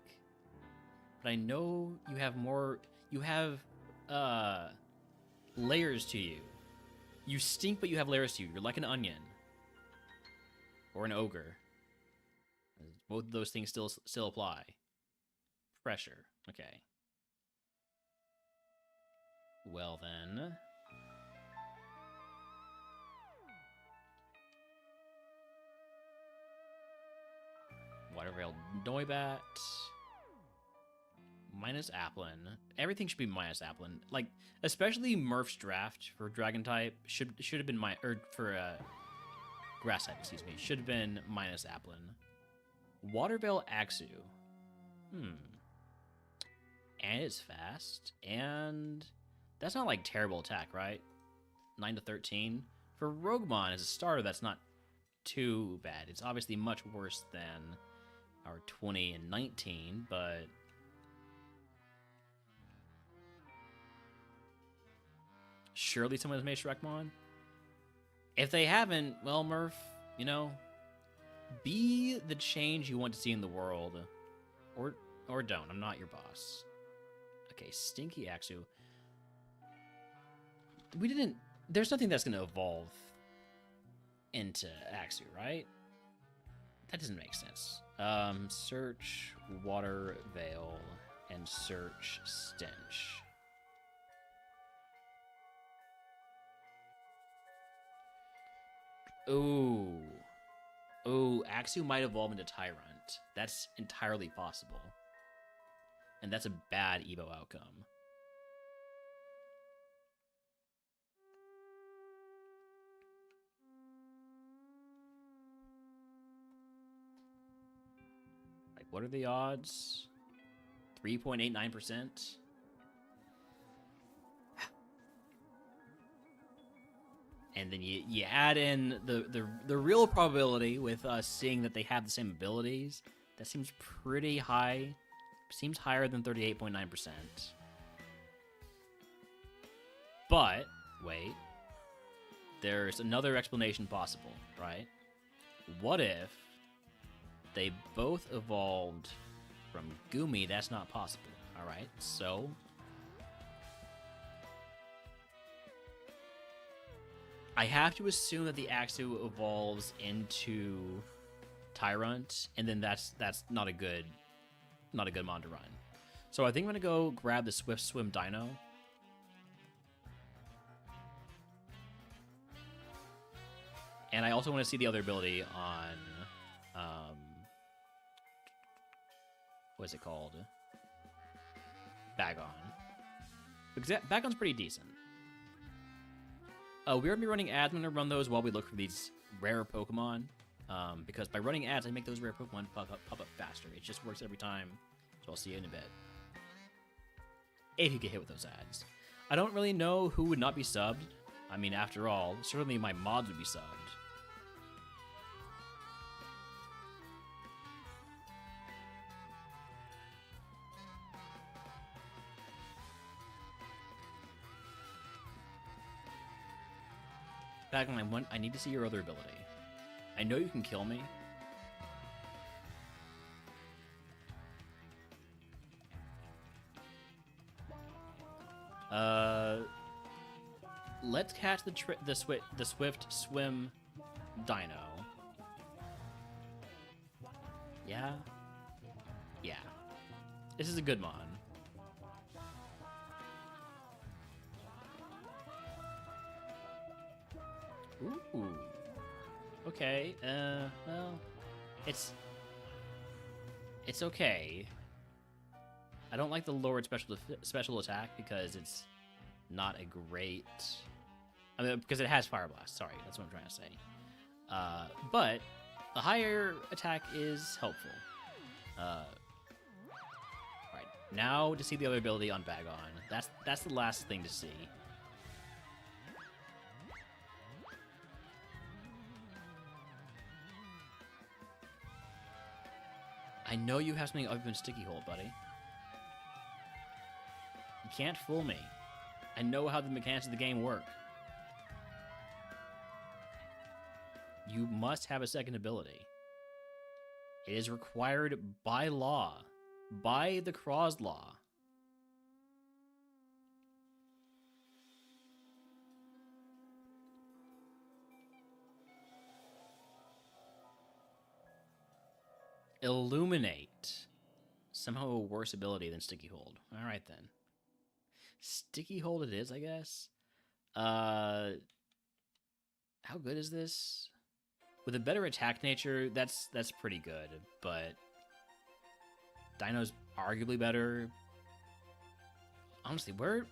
but I know you have more. You have layers to you. You stink, but you have layers to you. You're like an onion or an ogre. Both of those things still apply. Pressure. Okay. Well then. Water Veil Noibat. Minus Applin. Everything should be minus Applin. Like, especially Murph's draft for Dragon type should have been for Grass type, excuse me. Should have been minus Applin. Water Veil Axu. And it's fast. And that's not like terrible attack, right? 9 to 13. For RogueMon as a starter, that's not too bad. It's obviously much worse than our 20 and 19, but surely someone has made Shrekmon. If they haven't, well, Murph, you know, be the change you want to see in the world, or don't. I'm not your boss. Okay, Stinky Axu. There's nothing that's going to evolve into Axu, right? That doesn't make sense. Search Water Veil and search Stench. Ooh. Ooh, Axu might evolve into Tyrant. That's entirely possible. And that's a bad Evo outcome. Like, what are the odds? 3.89%? And then you add in the real probability with us seeing that they have the same abilities. That seems pretty high. seems higher than 38.9%. But, wait. There's another explanation possible, right? What if they both evolved from Gumi? That's not possible, alright? So, I have to assume that the Axu evolves into Tyrant, and then that's not a good mon to run. So I think I'm gonna go grab the Swift Swim Dino. And I also want to see the other ability on, what is it called? Bagon. Because Bagon's pretty decent. We're going to be running ads. I'm going to run those while we look for these rare Pokemon. Because by running ads, I make those rare Pokemon pop up faster. It just works every time. So I'll see you in a bit. If you get hit with those ads. I don't really know who would not be subbed. I mean, after all, certainly my mods would be subbed. Bagon, I need to see your other ability. I know you can kill me. Let's catch the Swift Swim Dino. Yeah? Yeah. This is a good mon. Ooh. Okay, well, it's okay. I don't like the lowered special attack because it's not a great... I mean, because it has Fire Blast. Sorry, that's what I'm trying to say. But a higher attack is helpful. Alright, now to see the other ability on Bagon. That's the last thing to see. I know you have something other than Sticky Hold, buddy. You can't fool me. I know how the mechanics of the game work. You must have a second ability. It is required by law. By the Cross Law. Illuminate. Somehow a worse ability than Sticky Hold. Alright then. Sticky Hold it is, I guess. How good is this? With a better attack nature, that's pretty good, but Dino's arguably better. Honestly, where...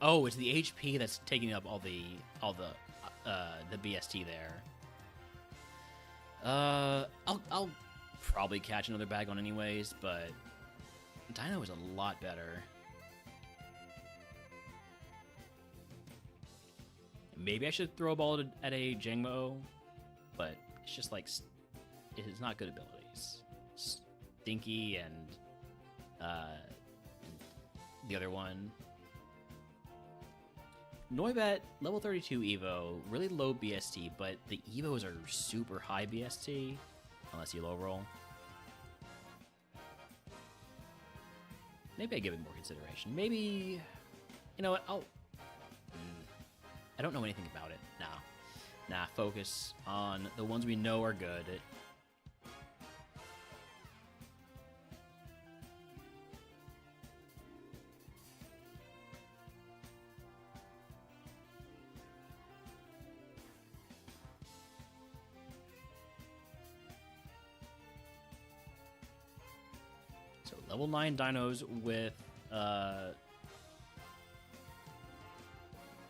Oh, it's the HP that's taking up all the BST there. I'll probably catch another Bagon anyways, but Dino is a lot better. Maybe I should throw a ball at a Jangmo, but it's just like, it's not good abilities. Stinky and the other one. Noibat, level 32 Evo, really low BST, but the Evos are super high BST, unless you low roll. Maybe I give it more consideration. Maybe, you know what, I don't know anything about it. Nah, focus on the ones we know are good. So level 9 dinos with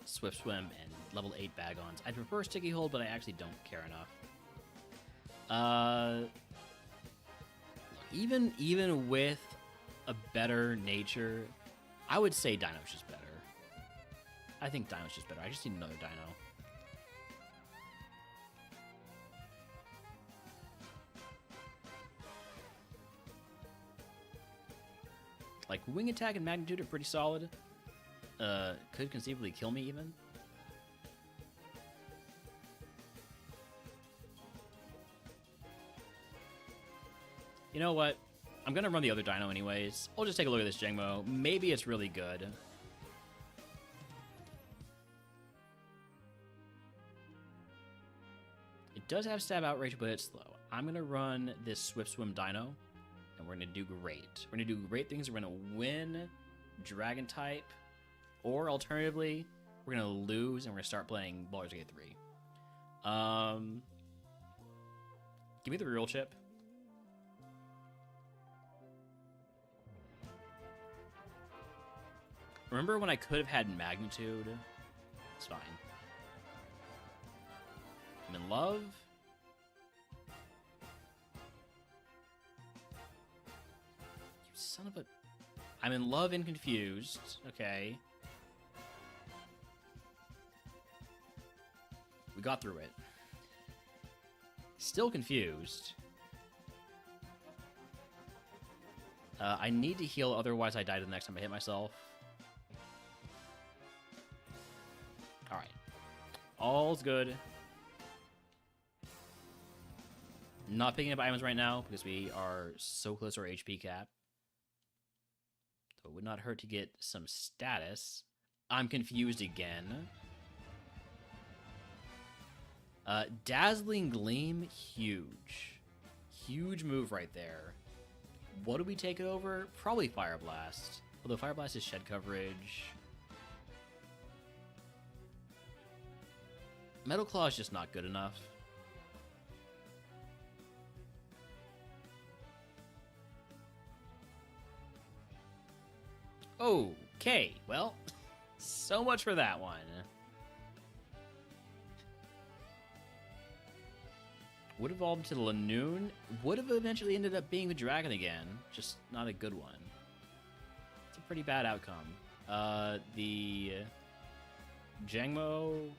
Swift Swim and level 8 Bagons. I'd prefer Sticky Hold, but I actually don't care enough. Even with a better nature, I would say Dino's just better. I think Dino's just better. I just need another Dino. Like, wing attack and magnitude are pretty solid. Could conceivably kill me, even. You know what? I'm gonna run the other dino anyways. I'll just take a look at this Jangmo. Maybe it's really good. It does have stab outrage, but it's slow. I'm gonna run this Swift Swim Dino, and we're gonna do great. We're gonna do great things. We're gonna win Dragon type, or alternatively, we're gonna lose and we're gonna start playing Baldur's Gate 3. Give me the reroll chip. Remember when I could have had magnitude? It's fine. I'm in love. You son of a... I'm in love and confused. Okay. We got through it. Still confused. I need to heal, otherwise I die the next time I hit myself. Alright. All's good. Not picking up items right now because we are so close to our HP cap. So it would not hurt to get some status. I'm confused again. Dazzling Gleam, huge. Huge move right there. What do we take it over? Probably Fire Blast. Although Fire Blast is shed coverage. Metal Claw is just not good enough. Okay, well, so much for that one. Would evolve into the Lanoon. Would have eventually ended up being the Dragon again. Just not a good one. It's a pretty bad outcome. The Jangmo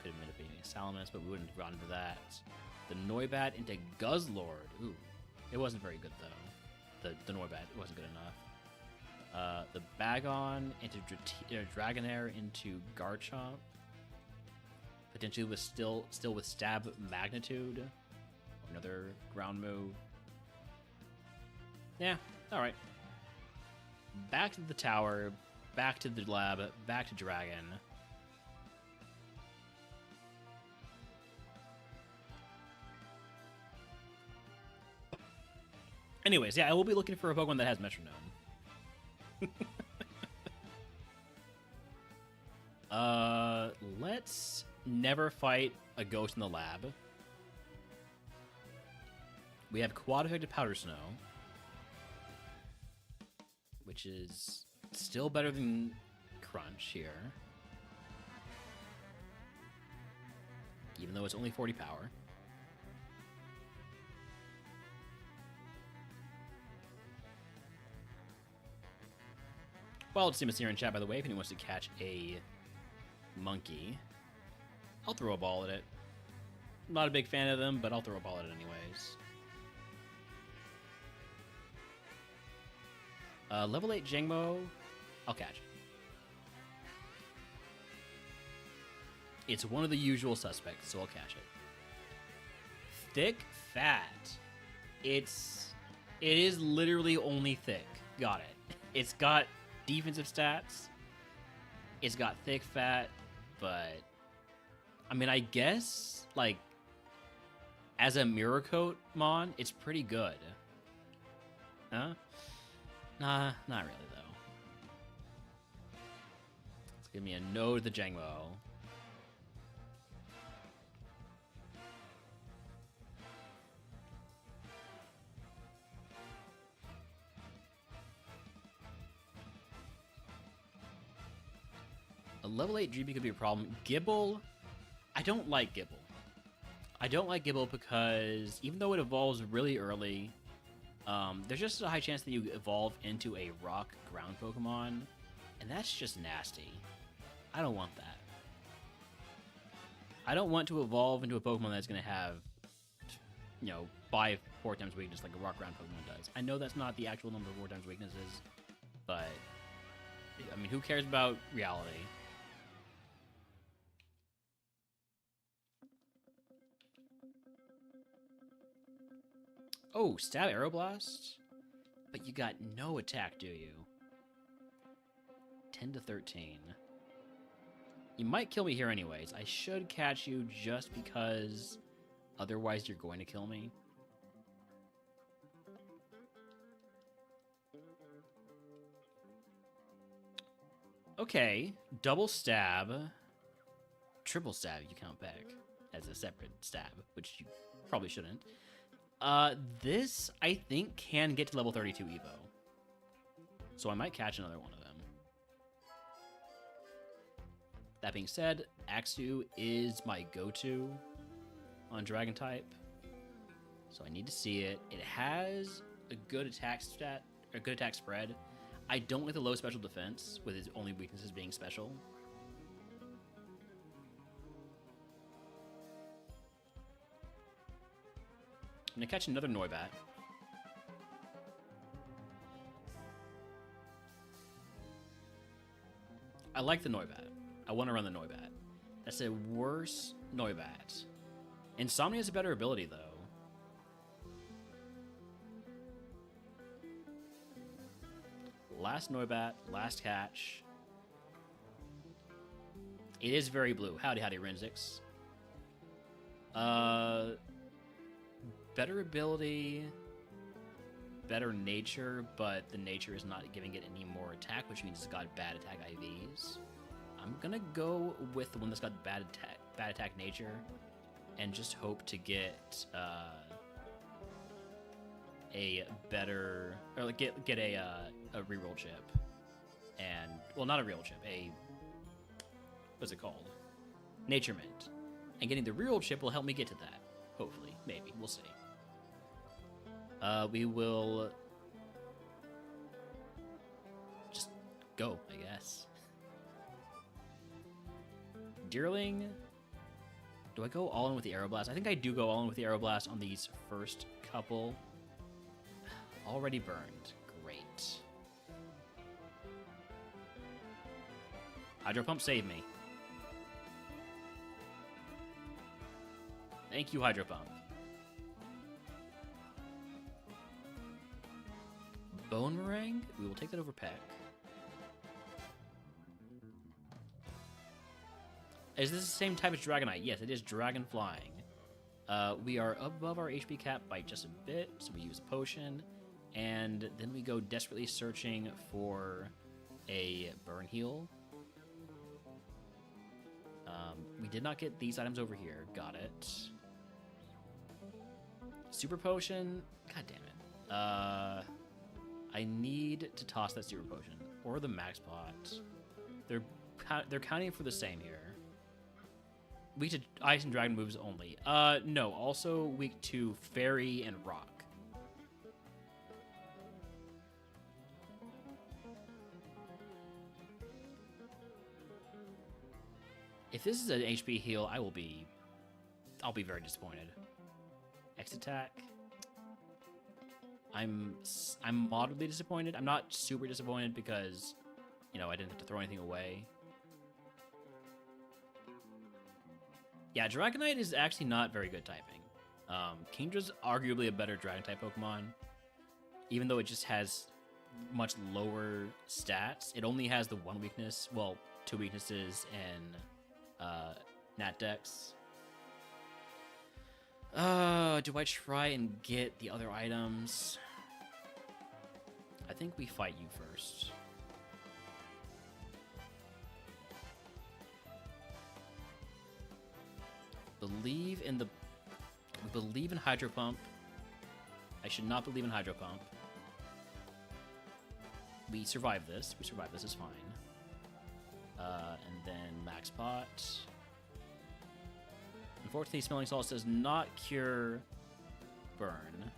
could have ended up being a Salamis, but we wouldn't have gotten to that. The Noibat into Guzzlord. Ooh, it wasn't very good though. The Noibat wasn't good enough. The Bagon into Dragonair into Garchomp. Potentially with still with Stab Magnitude. Another ground move. Yeah, alright. Back to the tower, back to the lab, back to Dragon. Anyways, yeah, I will be looking for a Pokemon that has Metronome. Let's never fight a ghost in the lab. We have Quad Effective Powder Snow, which is still better than Crunch here. Even though it's only 40 power. Well, it's Simas here in chat, by the way, if anyone wants to catch a monkey. I'll throw a ball at it. I'm not a big fan of them, but I'll throw a ball at it anyways. Level 8 Jangmo, I'll catch it. It's one of the usual suspects, so I'll catch it. Thick Fat. It is literally only thick. Got it. It's got defensive stats. It's got thick fat, but I mean, I guess like as a Mirror Coat Mon, it's pretty good. Huh? Nah, not really though. Let's give me a no to the Jangmo. A level 8 GB could be a problem. Gibble, I don't like Gibble. I don't like Gibble because even though it evolves really early, there's just a high chance that you evolve into a rock ground Pokemon, and that's just nasty. I don't want that. I don't want to evolve into a Pokemon that's going to have, 5-4 times weakness like a rock ground Pokemon does. I know that's not the actual number of 4 times weaknesses, But, I mean, who cares about reality? Oh, stab Aeroblast? But you got no attack, do you? 10 to 13. You might kill me here anyways. I should catch you just because otherwise you're going to kill me. Okay, double stab. Triple stab you count back as a separate stab, which you probably shouldn't. This, I think, can get to level 32 Evo. So I might catch another one of them. That being said, Axew is my go-to on Dragon type. So I need to see it. It has a good attack stat, a good attack spread. I don't like the low special defense, with its only weaknesses being special. I'm gonna catch another Noibat. I like the Noibat. I want to run the Noibat. That's a worse Noibat. Insomnia is a better ability, though. Last Noibat, last catch. It is very blue. Howdy, howdy, Renzix. Better ability, better nature, but the nature is not giving it any more attack, which means it's got bad attack IVs. I'm gonna go with the one that's got bad attack nature, and just hope to get a better, or like get a reroll chip, and well, not a reroll chip, a what's it called? Nature Mint, and getting the reroll chip will help me get to that. Hopefully, maybe we'll see. We will just go, I guess. Deerling, do I go all in with the Aeroblast? I think I do go all in with the Aeroblast on these first couple. Already burned. Great. Hydro Pump, save me. Thank you, Hydro Pump. Bone Meringue? We will take that over Peck. Is this the same type as Dragonite? Yes, it is Dragon Flying. We are above our HP cap by just a bit, so we use a potion. And then we go desperately searching for a Burn Heal. We did not get these items over here. Got it. Super Potion? God damn it. I need to toss that Super Potion. Or the Max Pot. They're counting for the same here. Weak to Ice and Dragon moves only. No. Also weak to Fairy and Rock. If this is an HP heal, I'll be very disappointed. X attack. I'm moderately disappointed. I'm not super disappointed because, you know, I didn't have to throw anything away. Yeah, Dragonite is actually not very good typing. Kingdra's arguably a better Dragon-type Pokemon, even though it just has much lower stats. It only has the one weakness, well, two weaknesses in Nat Dex. Do I try and get the other items? I think we fight you first. We believe in Hydro Pump. I should not believe in Hydro Pump. We survive this. We survive this is fine. And then Max Pot. Unfortunately, Smelling Salts does not cure burn.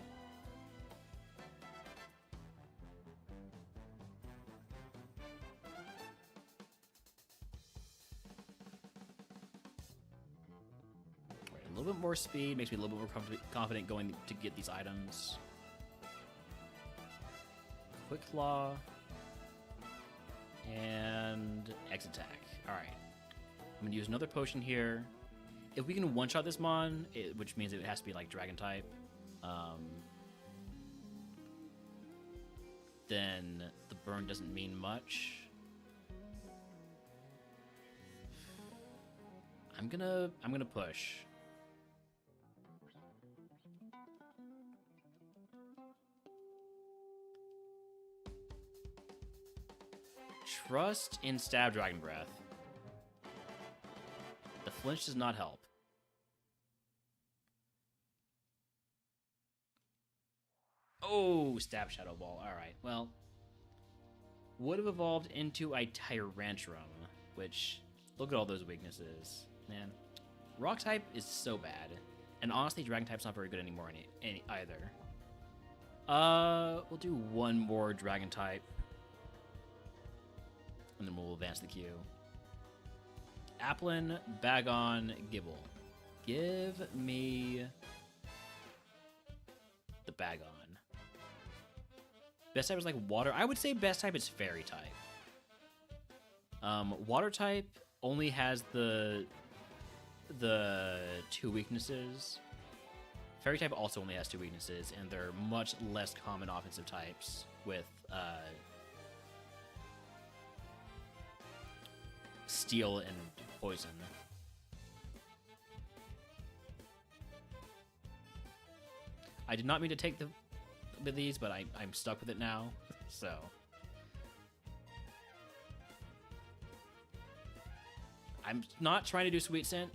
Right, a little bit more speed makes me a little bit more confident going to get these items. Quick Claw. And X attack. Alright. I'm going to use another potion here. If we can one-shot this Mon, which means it has to be like Dragon type, then the burn doesn't mean much. I'm gonna push. Trust in Stab Dragon Breath. The flinch does not help. Oh, Stab Shadow Ball. Alright, well. Would have evolved into a Tyrantrum, which, look at all those weaknesses. Man, Rock type is so bad. And honestly, Dragon type's not very good anymore either. We'll do one more Dragon type. And then we'll advance the queue. Applin, Bagon, Gibble. Give me the Bagon. Best type is like water. I would say best type is fairy type. Water type only has the two weaknesses. Fairy type also only has two weaknesses, and they're much less common offensive types with steel and poison. I did not mean to take these, but I'm stuck with it now, so. I'm not trying to do Sweet Scent.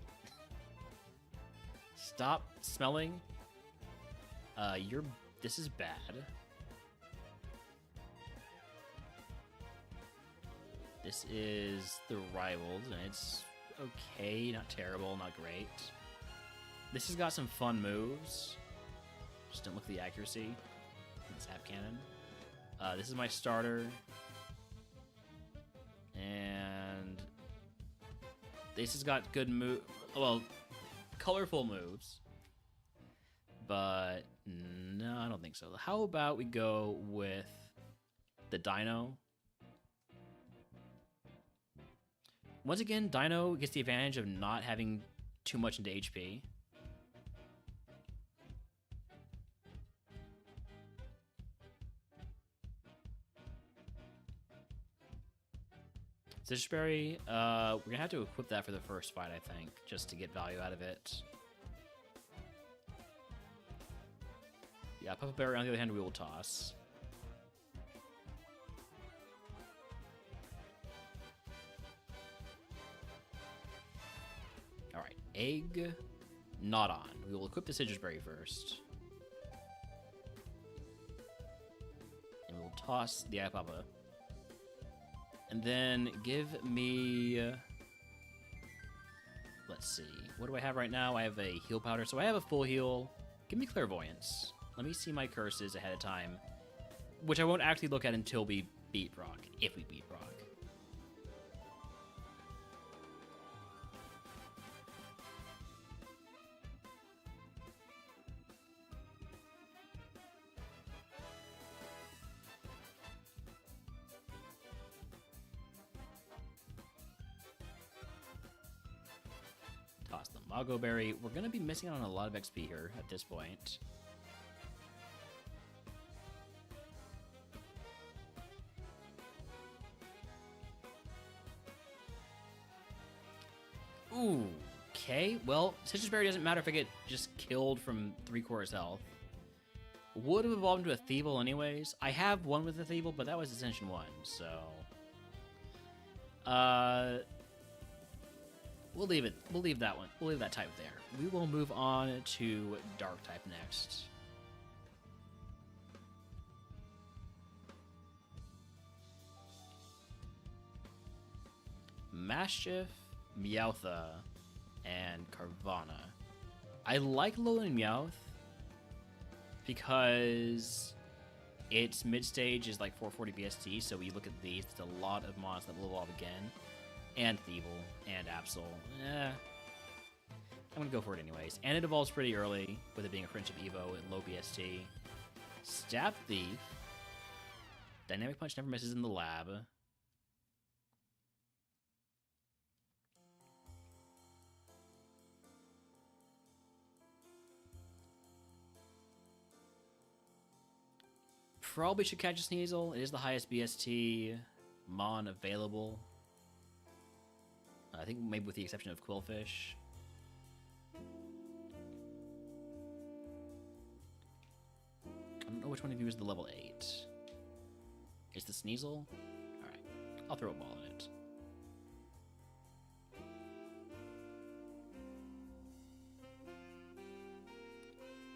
Stop smelling. This is bad. This is the Rivals, and it's okay, not terrible, not great. This has got some fun moves. Just don't look at the accuracy. Zap Cannon. This is my starter. And this has got good colorful moves. But no, I don't think so. How about we go with the Dino? Once again, Dino gets the advantage of not having too much into HP. Citrus Berry, we're gonna have to equip that for the first fight, I think, just to get value out of it. Yeah, Papa Berry, on the other hand, we will toss. Alright, egg, not on. We will equip the Citrus Berry first. And we'll toss the Papa. And then give me... let's see. What do I have right now? I have a heal powder. So I have a full heal. Give me Clairvoyance. Let me see my curses ahead of time. Which I won't actually look at until we beat Brock. If we beat Brock. Toss the Mago Berry. We're going to be missing out on a lot of XP here at this point. Ooh, okay. Well, Citrus Berry doesn't matter if I get just killed from 3/4 health. Would have evolved into a Thievul anyways. I have one with a Thievul, but that was Ascension 1, so... we'll leave it. We'll leave that one. We'll leave that type there. We will move on to Dark type next. Maschiff, Meowth, and Carvanha. I like Alolan Meowth because its mid-stage is like 440 BST, so we look at these, it's a lot of mons that will evolve again. And Thievul, and Absol. I'm gonna go for it anyways. And it evolves pretty early, with it being a Friendship Evo at low BST. Stab Thief. Dynamic Punch never misses in the lab. probably should catch a Sneasel. It is the highest BST Mon available. I think maybe with the exception of Quillfish. I don't know which one of you is the level 8. Is the Sneasel? Alright, I'll throw a ball at it.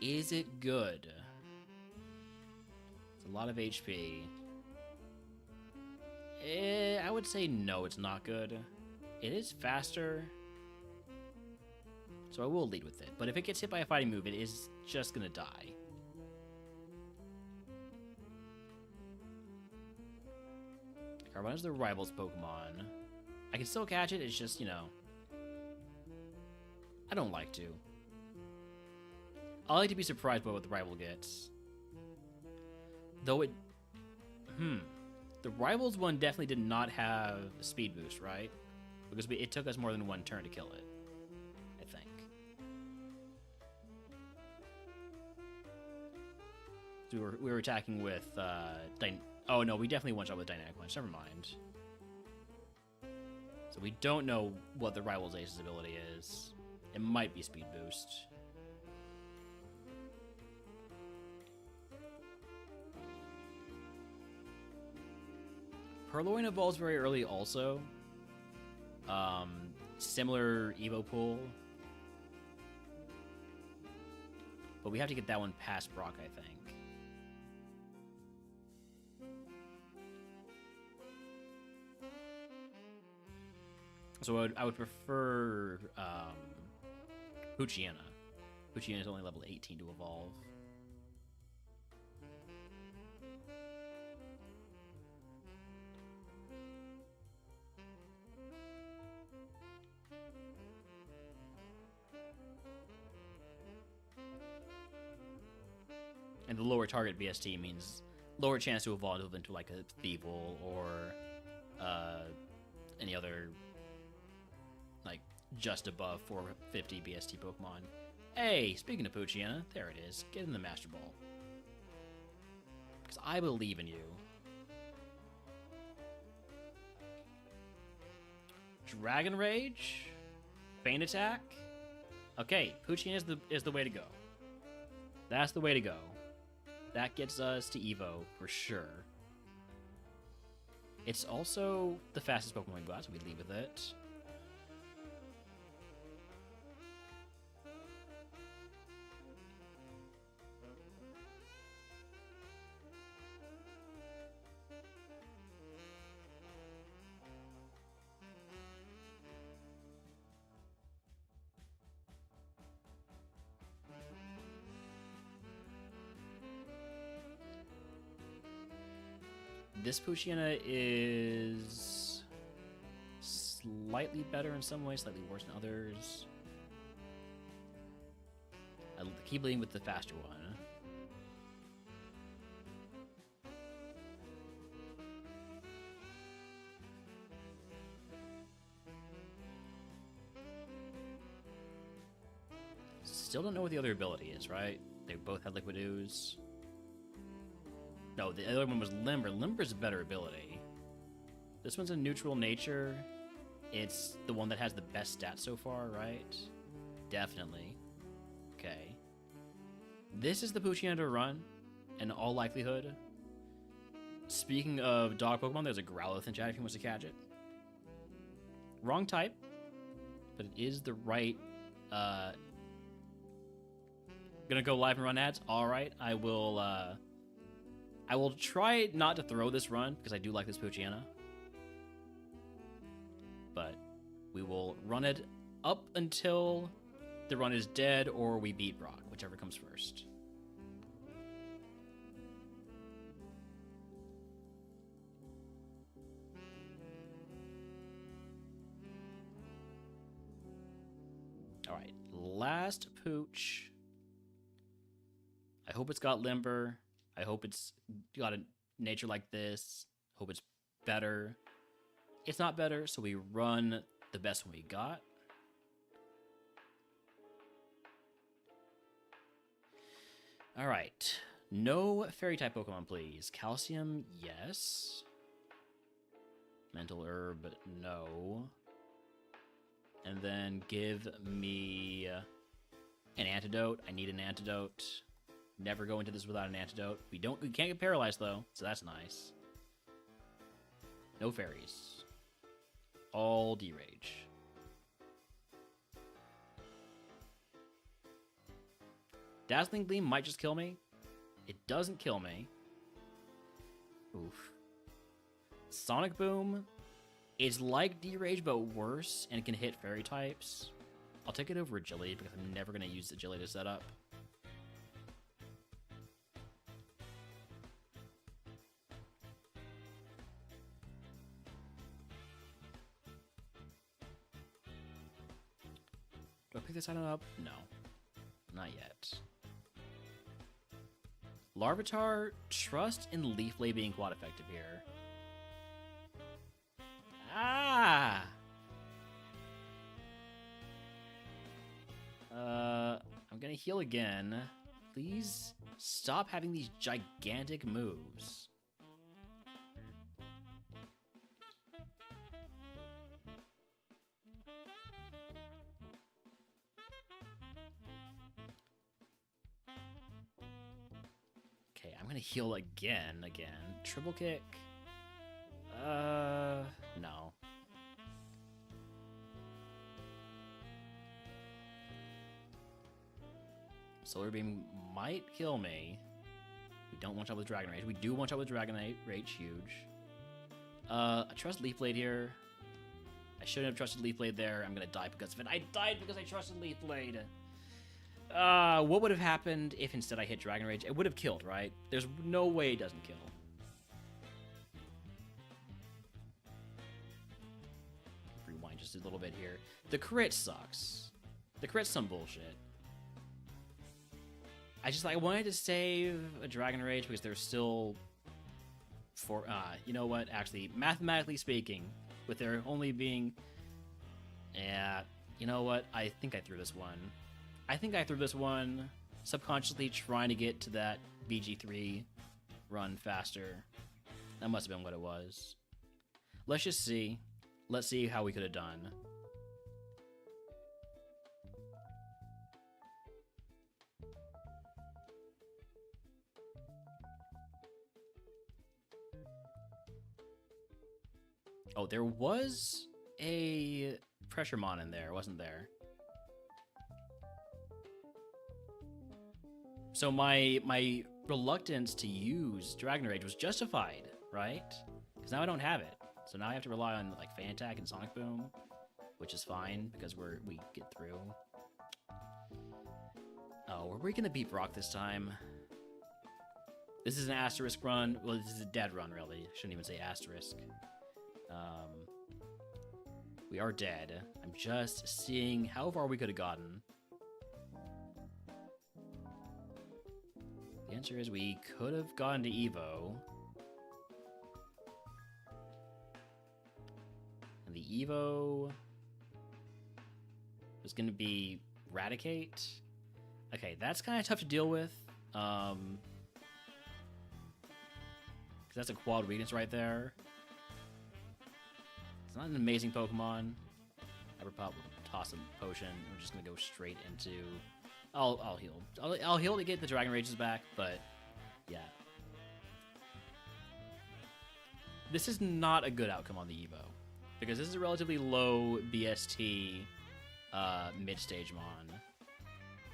Is it good? It's a lot of HP. I would say no, it's not good. It is faster, so I will lead with it. But if it gets hit by a fighting move, it is just gonna die. Carbon is the rivals Pokemon. I can still catch it, it's just, you know, I don't like to. I like to be surprised by what the rival gets. Though it... The rivals one definitely did not have a speed boost, right? Because it took us more than one turn to kill it, I think. So we were attacking with... oh no, we definitely one-shot with Dynamic Punch, never mind. So we don't know what the rival's Ace's ability is. It might be speed boost. Purloin evolves very early also. Similar Evo pool. But we have to get that one past Brock, I think. So I would prefer Poochyena. Poochyena is only level 18 to evolve. And the lower target BST means lower chance to evolve into like a Thievul or any other like just above 450 BST Pokemon. Hey, speaking of Poochyena, there it is. Get in the Master Ball. Because I believe in you. Dragon Rage? Feint Attack? Okay, Poochyena is the way to go. That's the way to go. That gets us to Evo, for sure. It's also the fastest Pokemon we got, so we leave with it. This Poochyena is slightly better in some ways, slightly worse in others. I keep leading with the faster one. Still don't know what the other ability is, right? They both had Liquid Ooze. No, the other one was Limber. Limber's a better ability. This one's a neutral nature. It's the one that has the best stats so far, right? Definitely. Okay. This is the Poochyena to run, in all likelihood. Speaking of dog Pokemon, there's a Growlithe in chat if he wants to catch it. Wrong type, but it is the right... Gonna go live and run ads? Alright, I will try not to throw this run, because I do like this Poochyena. But we will run it up until the run is dead or we beat Brock, whichever comes first. Alright, last Pooch. I hope it's got Limber. I hope it's got a nature like this. Hope it's better. It's not better, so we run the best one we got. All right. No fairy-type Pokemon, please. Calcium, yes. Mental Herb, no. And then give me an antidote. I need an antidote. Never go into this without an antidote. We can't get paralyzed though, so that's nice. No fairies. All D-Rage. Dazzling Gleam might just kill me. It doesn't kill me. Oof. Sonic Boom is like D-Rage, but worse, and it can hit fairy types. I'll take it over Agility, because I'm never going to use Agility to set up. Do I pick this item up? No. Not yet. Larvitar, trust in Leaf Blade being quad effective here. Ah! I'm gonna heal again. Please stop having these gigantic moves. Okay, I'm gonna heal again. Triple kick. No. Solar Beam might kill me. We don't one-shot with Dragon Rage. We do one-shot with Dragon Rage, huge. I trust Leaf Blade here. I shouldn't have trusted Leaf Blade there. I'm gonna die because of it. I died because I trusted Leaf Blade. What would have happened if instead I hit Dragon Rage? It would have killed, right? There's no way it doesn't kill. Rewind just a little bit here. The crit sucks. The crit's some bullshit. I wanted to save a Dragon Rage because there's still you know what? Actually, mathematically speaking, with there only being, yeah, you know what? I think I threw this one. Subconsciously trying to get to that BG3 run faster. That must have been what it was. Let's just see. Let's see how we could have done. Oh, there was a Pressure Mon in there, wasn't there? So my reluctance to use Dragon Rage was justified, right? Because now I don't have it. So now I have to rely on like Fan Attack and Sonic Boom, which is fine because we get through. Oh, were we gonna beat Brock this time? This is an asterisk run. Well, this is a dead run, really. I shouldn't even say asterisk. We are dead. I'm just seeing how far we could have gotten. The answer is we could have gone to Evo. And the Evo was going to be Raticate. Okay, that's kind of tough to deal with. Because that's a quad weakness right there. It's not an amazing Pokemon. Hyperpop will toss a potion. We're just going to go straight into... I'll heal. I'll heal to get the Dragon Rages back, but yeah. This is not a good outcome on the Evo. Because this is a relatively low BST mid-stage Mon.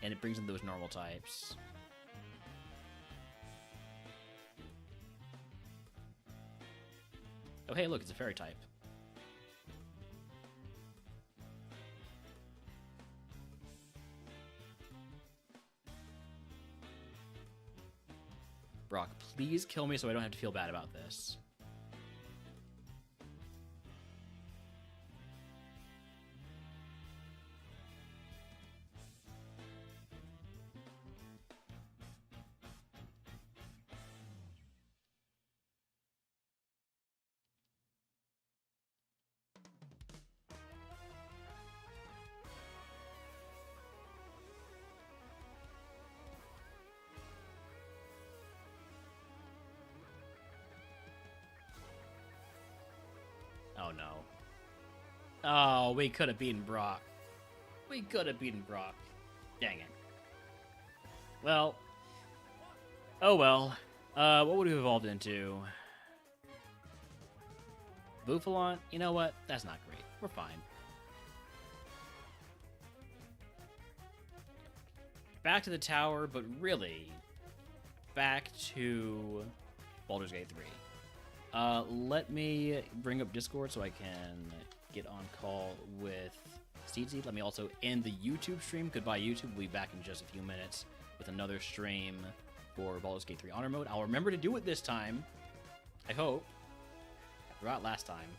And it brings in those normal types. Oh hey, look, it's a fairy type. Brock, please kill me so I don't have to feel bad about this. Oh, we could have beaten Brock. We could have beaten Brock. Dang it. Well. Oh well. What would we have evolved into? Buffalant? You know what? That's not great. We're fine. Back to the tower, but really, back to Baldur's Gate 3. Let me bring up Discord so I can get on call with Steedsy. Let me also end the YouTube stream. Goodbye, YouTube. We'll be back in just a few minutes with another stream for Baldur's Gate 3 Honor Mode. I'll remember to do it this time. I hope. I forgot last time.